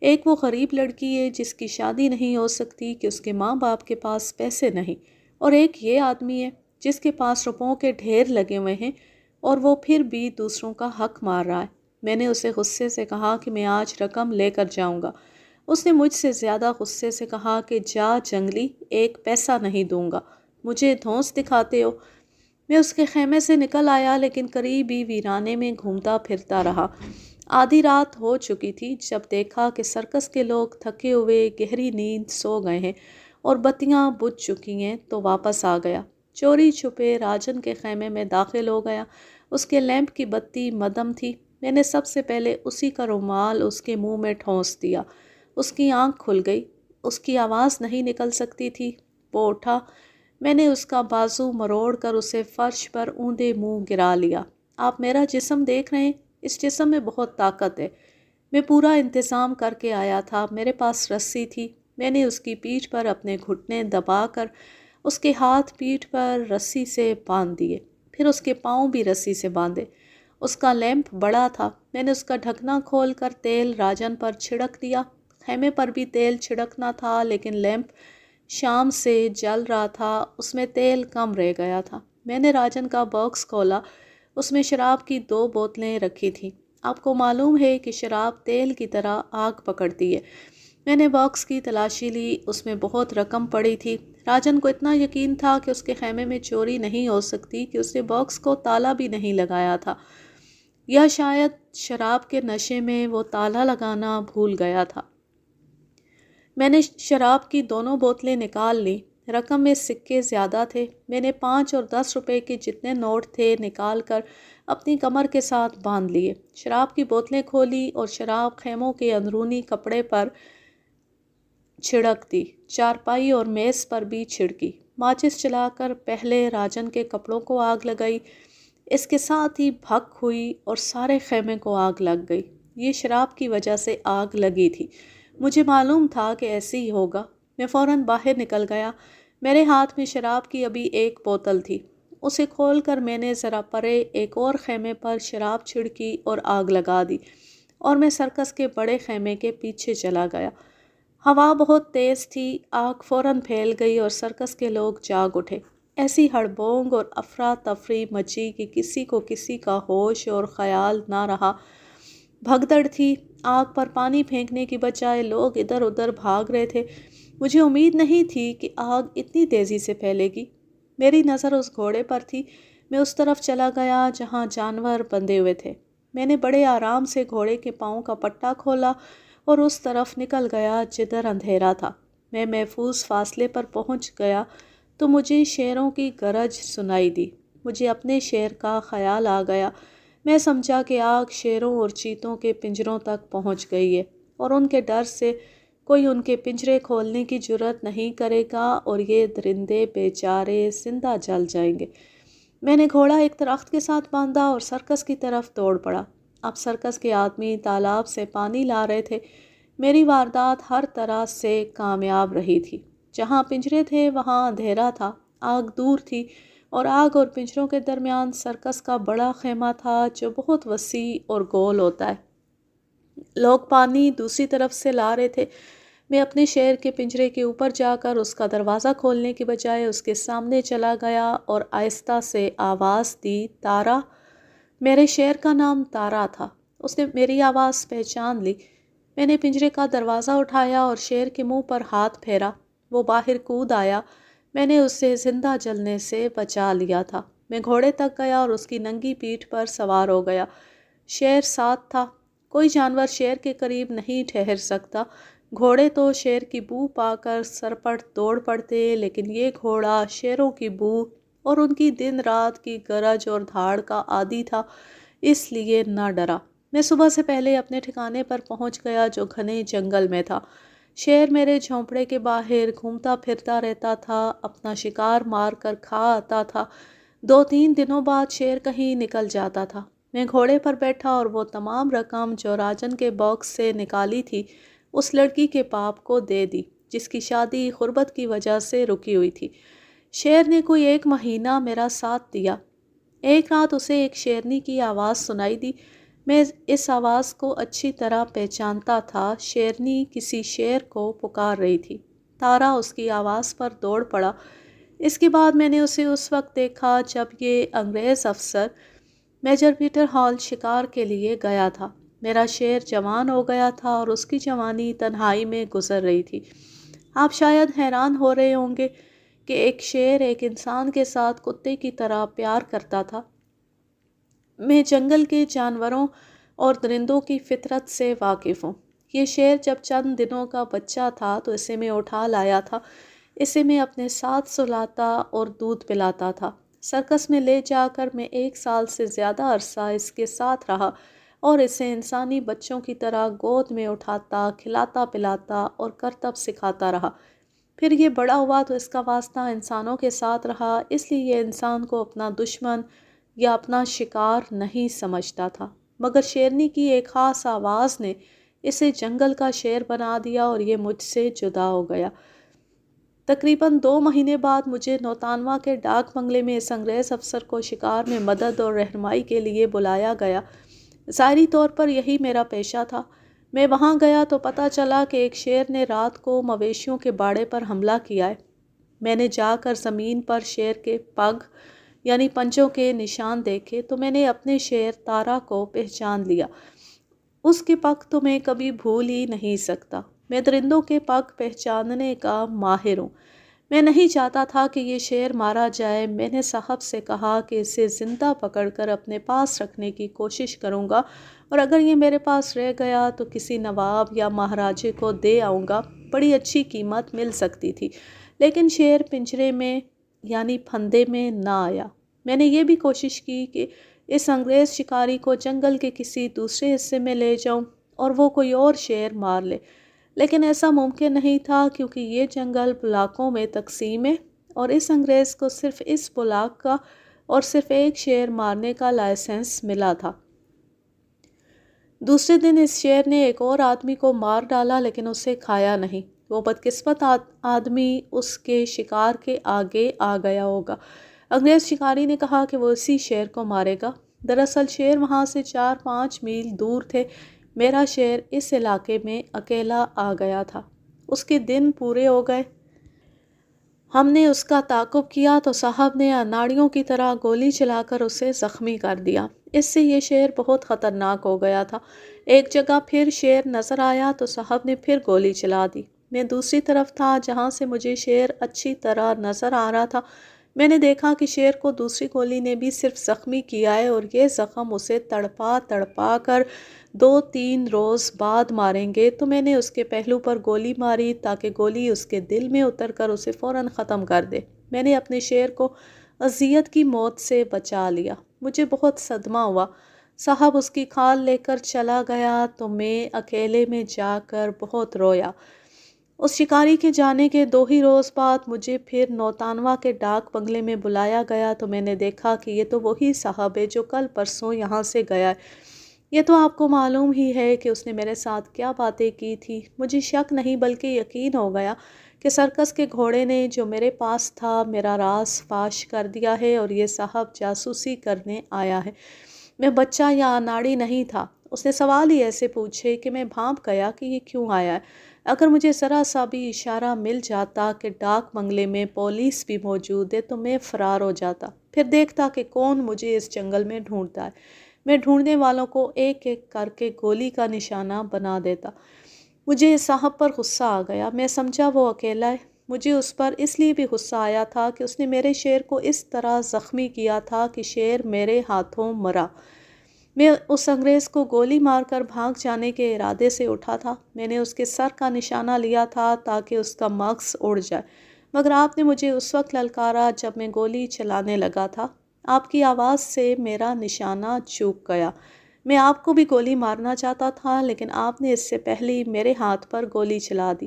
ایک وہ غریب لڑکی ہے جس کی شادی نہیں ہو سکتی کہ اس کے ماں باپ کے پاس پیسے نہیں، اور ایک یہ آدمی ہے جس کے پاس روپوں کے ڈھیر لگے ہوئے ہیں اور وہ پھر بھی دوسروں کا حق مار رہا ہے۔ میں نے اسے غصے سے کہا کہ میں آج رقم لے کر جاؤں گا۔ اس نے مجھ سے زیادہ غصے سے کہا کہ جا جنگلی، ایک پیسہ نہیں دوں گا، مجھے دھونس دکھاتے ہو۔ میں اس کے خیمے سے نکل آیا، لیکن قریب ہی ویرانے میں گھومتا پھرتا رہا۔ آدھی رات ہو چکی تھی جب دیکھا کہ سرکس کے لوگ تھکے ہوئے گہری نیند سو گئے ہیں اور بتیاں بجھ چکی ہیں تو واپس آ گیا۔ چوری چھپے راجن کے خیمے میں داخل ہو گیا۔ اس کے لیمپ کی بتی مدھم تھی۔ میں نے سب سے پہلے اسی کا رومال اس کے منہ میں ٹھونس دیا۔ اس کی آنکھ کھل گئی۔ اس کی آواز نہیں نکل سکتی تھی۔ وہ اٹھا۔ میں نے اس کا بازو مروڑ کر اسے فرش پر اوندے منہ گرا لیا۔ آپ میرا جسم دیکھ رہے ہیں؟ اس جسم میں بہت طاقت ہے۔ میں پورا انتظام کر کے آیا تھا۔ میرے پاس رسی تھی۔ میں نے اس کی پیٹھ پر اپنے گھٹنے دبا کر اس کے ہاتھ پیٹھ پر رسی سے باندھ دیے، پھر اس کے پاؤں بھی رسی سے باندھے۔ اس کا لیمپ بڑا تھا۔ میں نے اس کا ڈھکنا کھول کر تیل راجن پر چھڑک دیا۔ خیمے پر بھی تیل چھڑکنا تھا، لیکن لیمپ شام سے جل رہا تھا، اس میں تیل کم رہ گیا تھا۔ میں نے راجن کا باکس کھولا۔ اس میں شراب کی 2 بوتلیں رکھی تھیں۔ آپ کو معلوم ہے کہ شراب تیل کی طرح آگ پکڑتی ہے۔ میں نے باکس کی تلاشی لی۔ اس میں بہت رقم پڑی تھی۔ راجن کو اتنا یقین تھا کہ اس کے خیمے میں چوری نہیں ہو سکتی کہ اس نے باکس کو تالا بھی نہیں لگایا تھا، یا شاید شراب کے نشے میں وہ تالا لگانا بھول گیا تھا۔ میں نے شراب کی 2 بوتلیں نکال لیں۔ رقم میں سکے زیادہ تھے۔ میں نے 5 اور 10 روپے کے جتنے نوٹ تھے نکال کر اپنی کمر کے ساتھ باندھ لیے۔ شراب کی بوتلیں کھولی اور شراب خیموں کے اندرونی کپڑے پر چھڑک دی۔ چارپائی اور میز پر بھی چھڑکی۔ ماچس چلا کر پہلے راجن کے کپڑوں کو آگ لگائی۔ اس کے ساتھ ہی بھک ہوئی اور سارے خیمے کو آگ لگ گئی۔ یہ شراب کی وجہ سے آگ لگی تھی۔ مجھے معلوم تھا کہ ایسے ہی ہوگا۔ میں فوراً باہر نکل گیا۔ میرے ہاتھ میں شراب کی ابھی 1 بوتل تھی۔ اسے کھول کر میں نے ذرا پرے ایک اور خیمے پر شراب چھڑکی اور آگ لگا دی، اور میں سرکس کے بڑے خیمے کے پیچھے چلا گیا۔ ہوا بہت تیز تھی۔ آگ فوراً پھیل گئی اور سرکس کے لوگ جاگ اٹھے۔ ایسی ہڑبونگ اور افراتفری مچی کہ کسی کو کسی کا ہوش اور خیال نہ رہا۔ بھگدڑ تھی۔ آگ پر پانی پھینکنے کی بجائے لوگ ادھر ادھر بھاگ رہے تھے۔ مجھے امید نہیں تھی کہ آگ اتنی تیزی سے پھیلے گی۔ میری نظر اس گھوڑے پر تھی۔ میں اس طرف چلا گیا جہاں جانور بندھے ہوئے تھے۔ میں نے بڑے آرام سے گھوڑے کے پاؤں کا پٹا کھولا اور اس طرف نکل گیا جدھر اندھیرا تھا۔ میں محفوظ فاصلے پر پہنچ گیا تو مجھے شیروں کی گرج سنائی دی۔ مجھے اپنے شیر کا خیال آ گیا۔ میں سمجھا کہ آگ شیروں اور چیتوں کے پنجروں تک پہنچ گئی ہے، اور ان کے ڈر سے کوئی ان کے پنجرے کھولنے کی جرات نہیں کرے گا اور یہ درندے بیچارے زندہ جل جائیں گے۔ میں نے گھوڑا ایک درخت کے ساتھ باندھا اور سرکس کی طرف دوڑ پڑا۔ اب سرکس کے آدمی تالاب سے پانی لا رہے تھے۔ میری واردات ہر طرح سے کامیاب رہی تھی۔ جہاں پنجرے تھے وہاں اندھیرا تھا، آگ دور تھی، اور آگ اور پنجروں کے درمیان سرکس کا بڑا خیمہ تھا جو بہت وسیع اور گول ہوتا ہے۔ لوگ پانی دوسری طرف سے لا رہے تھے۔ میں اپنے شیر کے پنجرے کے اوپر جا کر اس کا دروازہ کھولنے کی بجائے اس کے سامنے چلا گیا اور آہستہ سے آواز دی، تارا۔ میرے شیر کا نام تارا تھا۔ اس نے میری آواز پہچان لی۔ میں نے پنجرے کا دروازہ اٹھایا اور شیر کے منہ پر ہاتھ پھیرا۔ وہ باہر کود آیا۔ میں نے اسے زندہ جلنے سے بچا لیا تھا۔ میں گھوڑے تک گیا اور اس کی ننگی پیٹھ پر سوار ہو گیا۔ شیر ساتھ تھا۔ کوئی جانور شیر کے قریب نہیں ٹھہر سکتا۔ گھوڑے تو شیر کی بو پا کر سرپٹ دوڑ پڑتے، لیکن یہ گھوڑا شیروں کی بو اور ان کی دن رات کی گرج اور دھاڑ کا عادی تھا، اس لیے نہ ڈرا۔ میں صبح سے پہلے اپنے ٹھکانے پر پہنچ گیا جو گھنے جنگل میں تھا۔ شیر میرے جھونپڑے کے باہر گھومتا پھرتا رہتا تھا، اپنا شکار مار کر کھا آتا تھا۔ 2-3 دنوں بعد شیر کہیں نکل جاتا تھا۔ میں گھوڑے پر بیٹھا اور وہ تمام رقم جو راجن کے باکس سے نکالی تھی اس لڑکی کے باپ کو دے دی، جس کی شادی غربت کی وجہ سے رکی ہوئی تھی۔ شیر نے کوئی 1 مہینہ میرا ساتھ دیا۔ ایک رات اسے ایک شیرنی کی آواز سنائی دی۔ میں اس آواز کو اچھی طرح پہچانتا تھا۔ شیرنی کسی شیر کو پکار رہی تھی۔ تارا اس کی آواز پر دوڑ پڑا۔ اس کے بعد میں نے اسے اس وقت دیکھا جب یہ انگریز افسر میجر پیٹر ہال شکار کے لیے گیا تھا۔ میرا شیر جوان ہو گیا تھا اور اس کی جوانی تنہائی میں گزر رہی تھی۔ آپ شاید حیران ہو رہے ہوں گے کہ ایک شیر ایک انسان کے ساتھ کتے کی طرح پیار کرتا تھا۔ میں جنگل کے جانوروں اور درندوں کی فطرت سے واقف ہوں۔ یہ شیر جب چند دنوں کا بچہ تھا تو اسے میں اٹھا لایا تھا۔ اسے میں اپنے ساتھ سلاتا اور دودھ پلاتا تھا۔ سرکس میں لے جا کر میں 1 سال سے زیادہ عرصہ اس کے ساتھ رہا اور اسے انسانی بچوں کی طرح گود میں اٹھاتا، کھلاتا پلاتا اور کرتب سکھاتا رہا۔ پھر یہ بڑا ہوا تو اس کا واسطہ انسانوں کے ساتھ رہا، اس لیے یہ انسان کو اپنا دشمن یا اپنا شکار نہیں سمجھتا تھا۔ مگر شیرنی کی ایک خاص آواز نے اسے جنگل کا شیر بنا دیا اور یہ مجھ سے جدا ہو گیا۔ تقریباً 2 مہینے بعد مجھے نوتانوا کے ڈاک بنگلے میں اس انگریز افسر کو شکار میں مدد اور رہنمائی کے لیے بلایا گیا۔ ظاہری طور پر یہی میرا پیشہ تھا۔ میں وہاں گیا تو پتہ چلا کہ ایک شیر نے رات کو مویشیوں کے باڑے پر حملہ کیا ہے۔ میں نے جا کر زمین پر شیر کے پگ یعنی پنجوں کے نشان دیکھے تو میں نے اپنے شیر تارا کو پہچان لیا۔ اس کے پگ تو میں کبھی بھول ہی نہیں سکتا۔ میں درندوں کے پگ پہچاننے کا ماہر ہوں۔ میں نہیں چاہتا تھا کہ یہ شیر مارا جائے۔ میں نے صاحب سے کہا کہ اسے زندہ پکڑ کر اپنے پاس رکھنے کی کوشش کروں گا اور اگر یہ میرے پاس رہ گیا تو کسی نواب یا مہاراجے کو دے آؤں گا، بڑی اچھی قیمت مل سکتی تھی۔ لیکن شیر پنجرے میں یعنی پھندے میں نہ آیا۔ میں نے یہ بھی کوشش کی کہ اس انگریز شکاری کو جنگل کے کسی دوسرے حصے میں لے جاؤں اور وہ کوئی اور شیر مار لے، لیکن ایسا ممکن نہیں تھا کیونکہ یہ جنگل بلاکوں میں تقسیم ہے اور اس انگریز کو صرف اس بلاک کا اور صرف ایک شیر مارنے کا لائسنس ملا تھا۔ دوسرے دن اس شیر نے ایک اور آدمی کو مار ڈالا لیکن اسے کھایا نہیں۔ وہ بدقسمت آدمی اس کے شکار کے آگے آ گیا ہوگا۔ انگریز شکاری نے کہا کہ وہ اسی شیر کو مارے گا۔ دراصل شیر وہاں سے 4-5 میل دور تھے۔ میرا شیر اس علاقے میں اکیلا آ گیا تھا۔ اس کے دن پورے ہو گئے۔ ہم نے اس کا تعاقب کیا تو صاحب نے اناڑیوں کی طرح گولی چلا کر اسے زخمی کر دیا۔ اس سے یہ شیر بہت خطرناک ہو گیا تھا۔ ایک جگہ پھر شیر نظر آیا تو صاحب نے پھر گولی چلا دی۔ میں دوسری طرف تھا جہاں سے مجھے شیر اچھی طرح نظر آ رہا تھا۔ میں نے دیکھا کہ شیر کو دوسری گولی نے بھی صرف زخمی کیا ہے اور یہ زخم اسے تڑپا تڑپا کر 2-3 روز بعد ماریں گے، تو میں نے اس کے پہلو پر گولی ماری تاکہ گولی اس کے دل میں اتر کر اسے فوراً ختم کر دے۔ میں نے اپنے شیر کو اذیت کی موت سے بچا لیا۔ مجھے بہت صدمہ ہوا۔ صاحب اس کی کھال لے کر چلا گیا تو میں اکیلے میں جا کر بہت رویا۔ اس شکاری کے جانے کے 2 ہی روز بعد مجھے پھر نوتانوا کے ڈاک بنگلے میں بلایا گیا تو میں نے دیکھا کہ یہ تو وہی صاحب ہے جو کل پرسوں یہاں سے گیا ہے۔ یہ تو آپ کو معلوم ہی ہے کہ اس نے میرے ساتھ کیا باتیں کی تھی۔ مجھے شک نہیں بلکہ یقین ہو گیا کہ سرکس کے گھوڑے نے جو میرے پاس تھا میرا راز فاش کر دیا ہے اور یہ صاحب جاسوسی کرنے آیا ہے۔ میں بچہ یا اناڑی نہیں تھا۔ اس نے سوال ہی ایسے پوچھے کہ میں بھانپ گیا کہ یہ کیوں آیا ہے۔ اگر مجھے ذرا سا بھی اشارہ مل جاتا کہ ڈاک بنگلے میں پولیس بھی موجود ہے تو میں فرار ہو جاتا، پھر دیکھتا کہ کون مجھے اس جنگل میں ڈھونڈتا ہے۔ میں ڈھونڈنے والوں کو ایک ایک کر کے گولی کا نشانہ بنا دیتا۔ مجھے اس صاحب پر غصہ آ گیا۔ میں سمجھا وہ اکیلا ہے۔ مجھے اس پر اس لیے بھی غصہ آیا تھا کہ اس نے میرے شیر کو اس طرح زخمی کیا تھا کہ شیر میرے ہاتھوں مرا۔ میں اس انگریز کو گولی مار کر بھاگ جانے کے ارادے سے اٹھا تھا۔ میں نے اس کے سر کا نشانہ لیا تھا تاکہ اس کا مغز اڑ جائے، مگر آپ نے مجھے اس وقت للکارا جب میں گولی چلانے لگا تھا۔ آپ کی آواز سے میرا نشانہ چوک گیا۔ میں آپ کو بھی گولی مارنا چاہتا تھا لیکن آپ نے اس سے پہلے میرے ہاتھ پر گولی چلا دی۔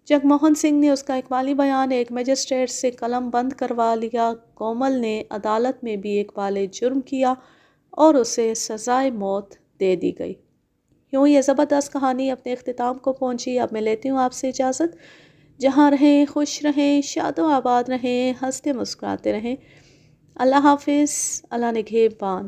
جگموہن سنگھ نے اس کا اقبالی بیان ایک مجسٹریٹ سے قلم بند کروا لیا۔ کومل نے عدالت میں بھی اقبال جرم کیا اور اسے سزائے موت دے دی گئی۔ یوں یہ زبردست کہانی اپنے اختتام کو پہنچی۔ اب میں لیتی ہوں آپ سے اجازت۔ جہاں رہیں خوش رہیں، شاد و آباد رہیں، ہنستے مسکراتے رہیں۔ اللہ حافظ، اللہ نگہبان۔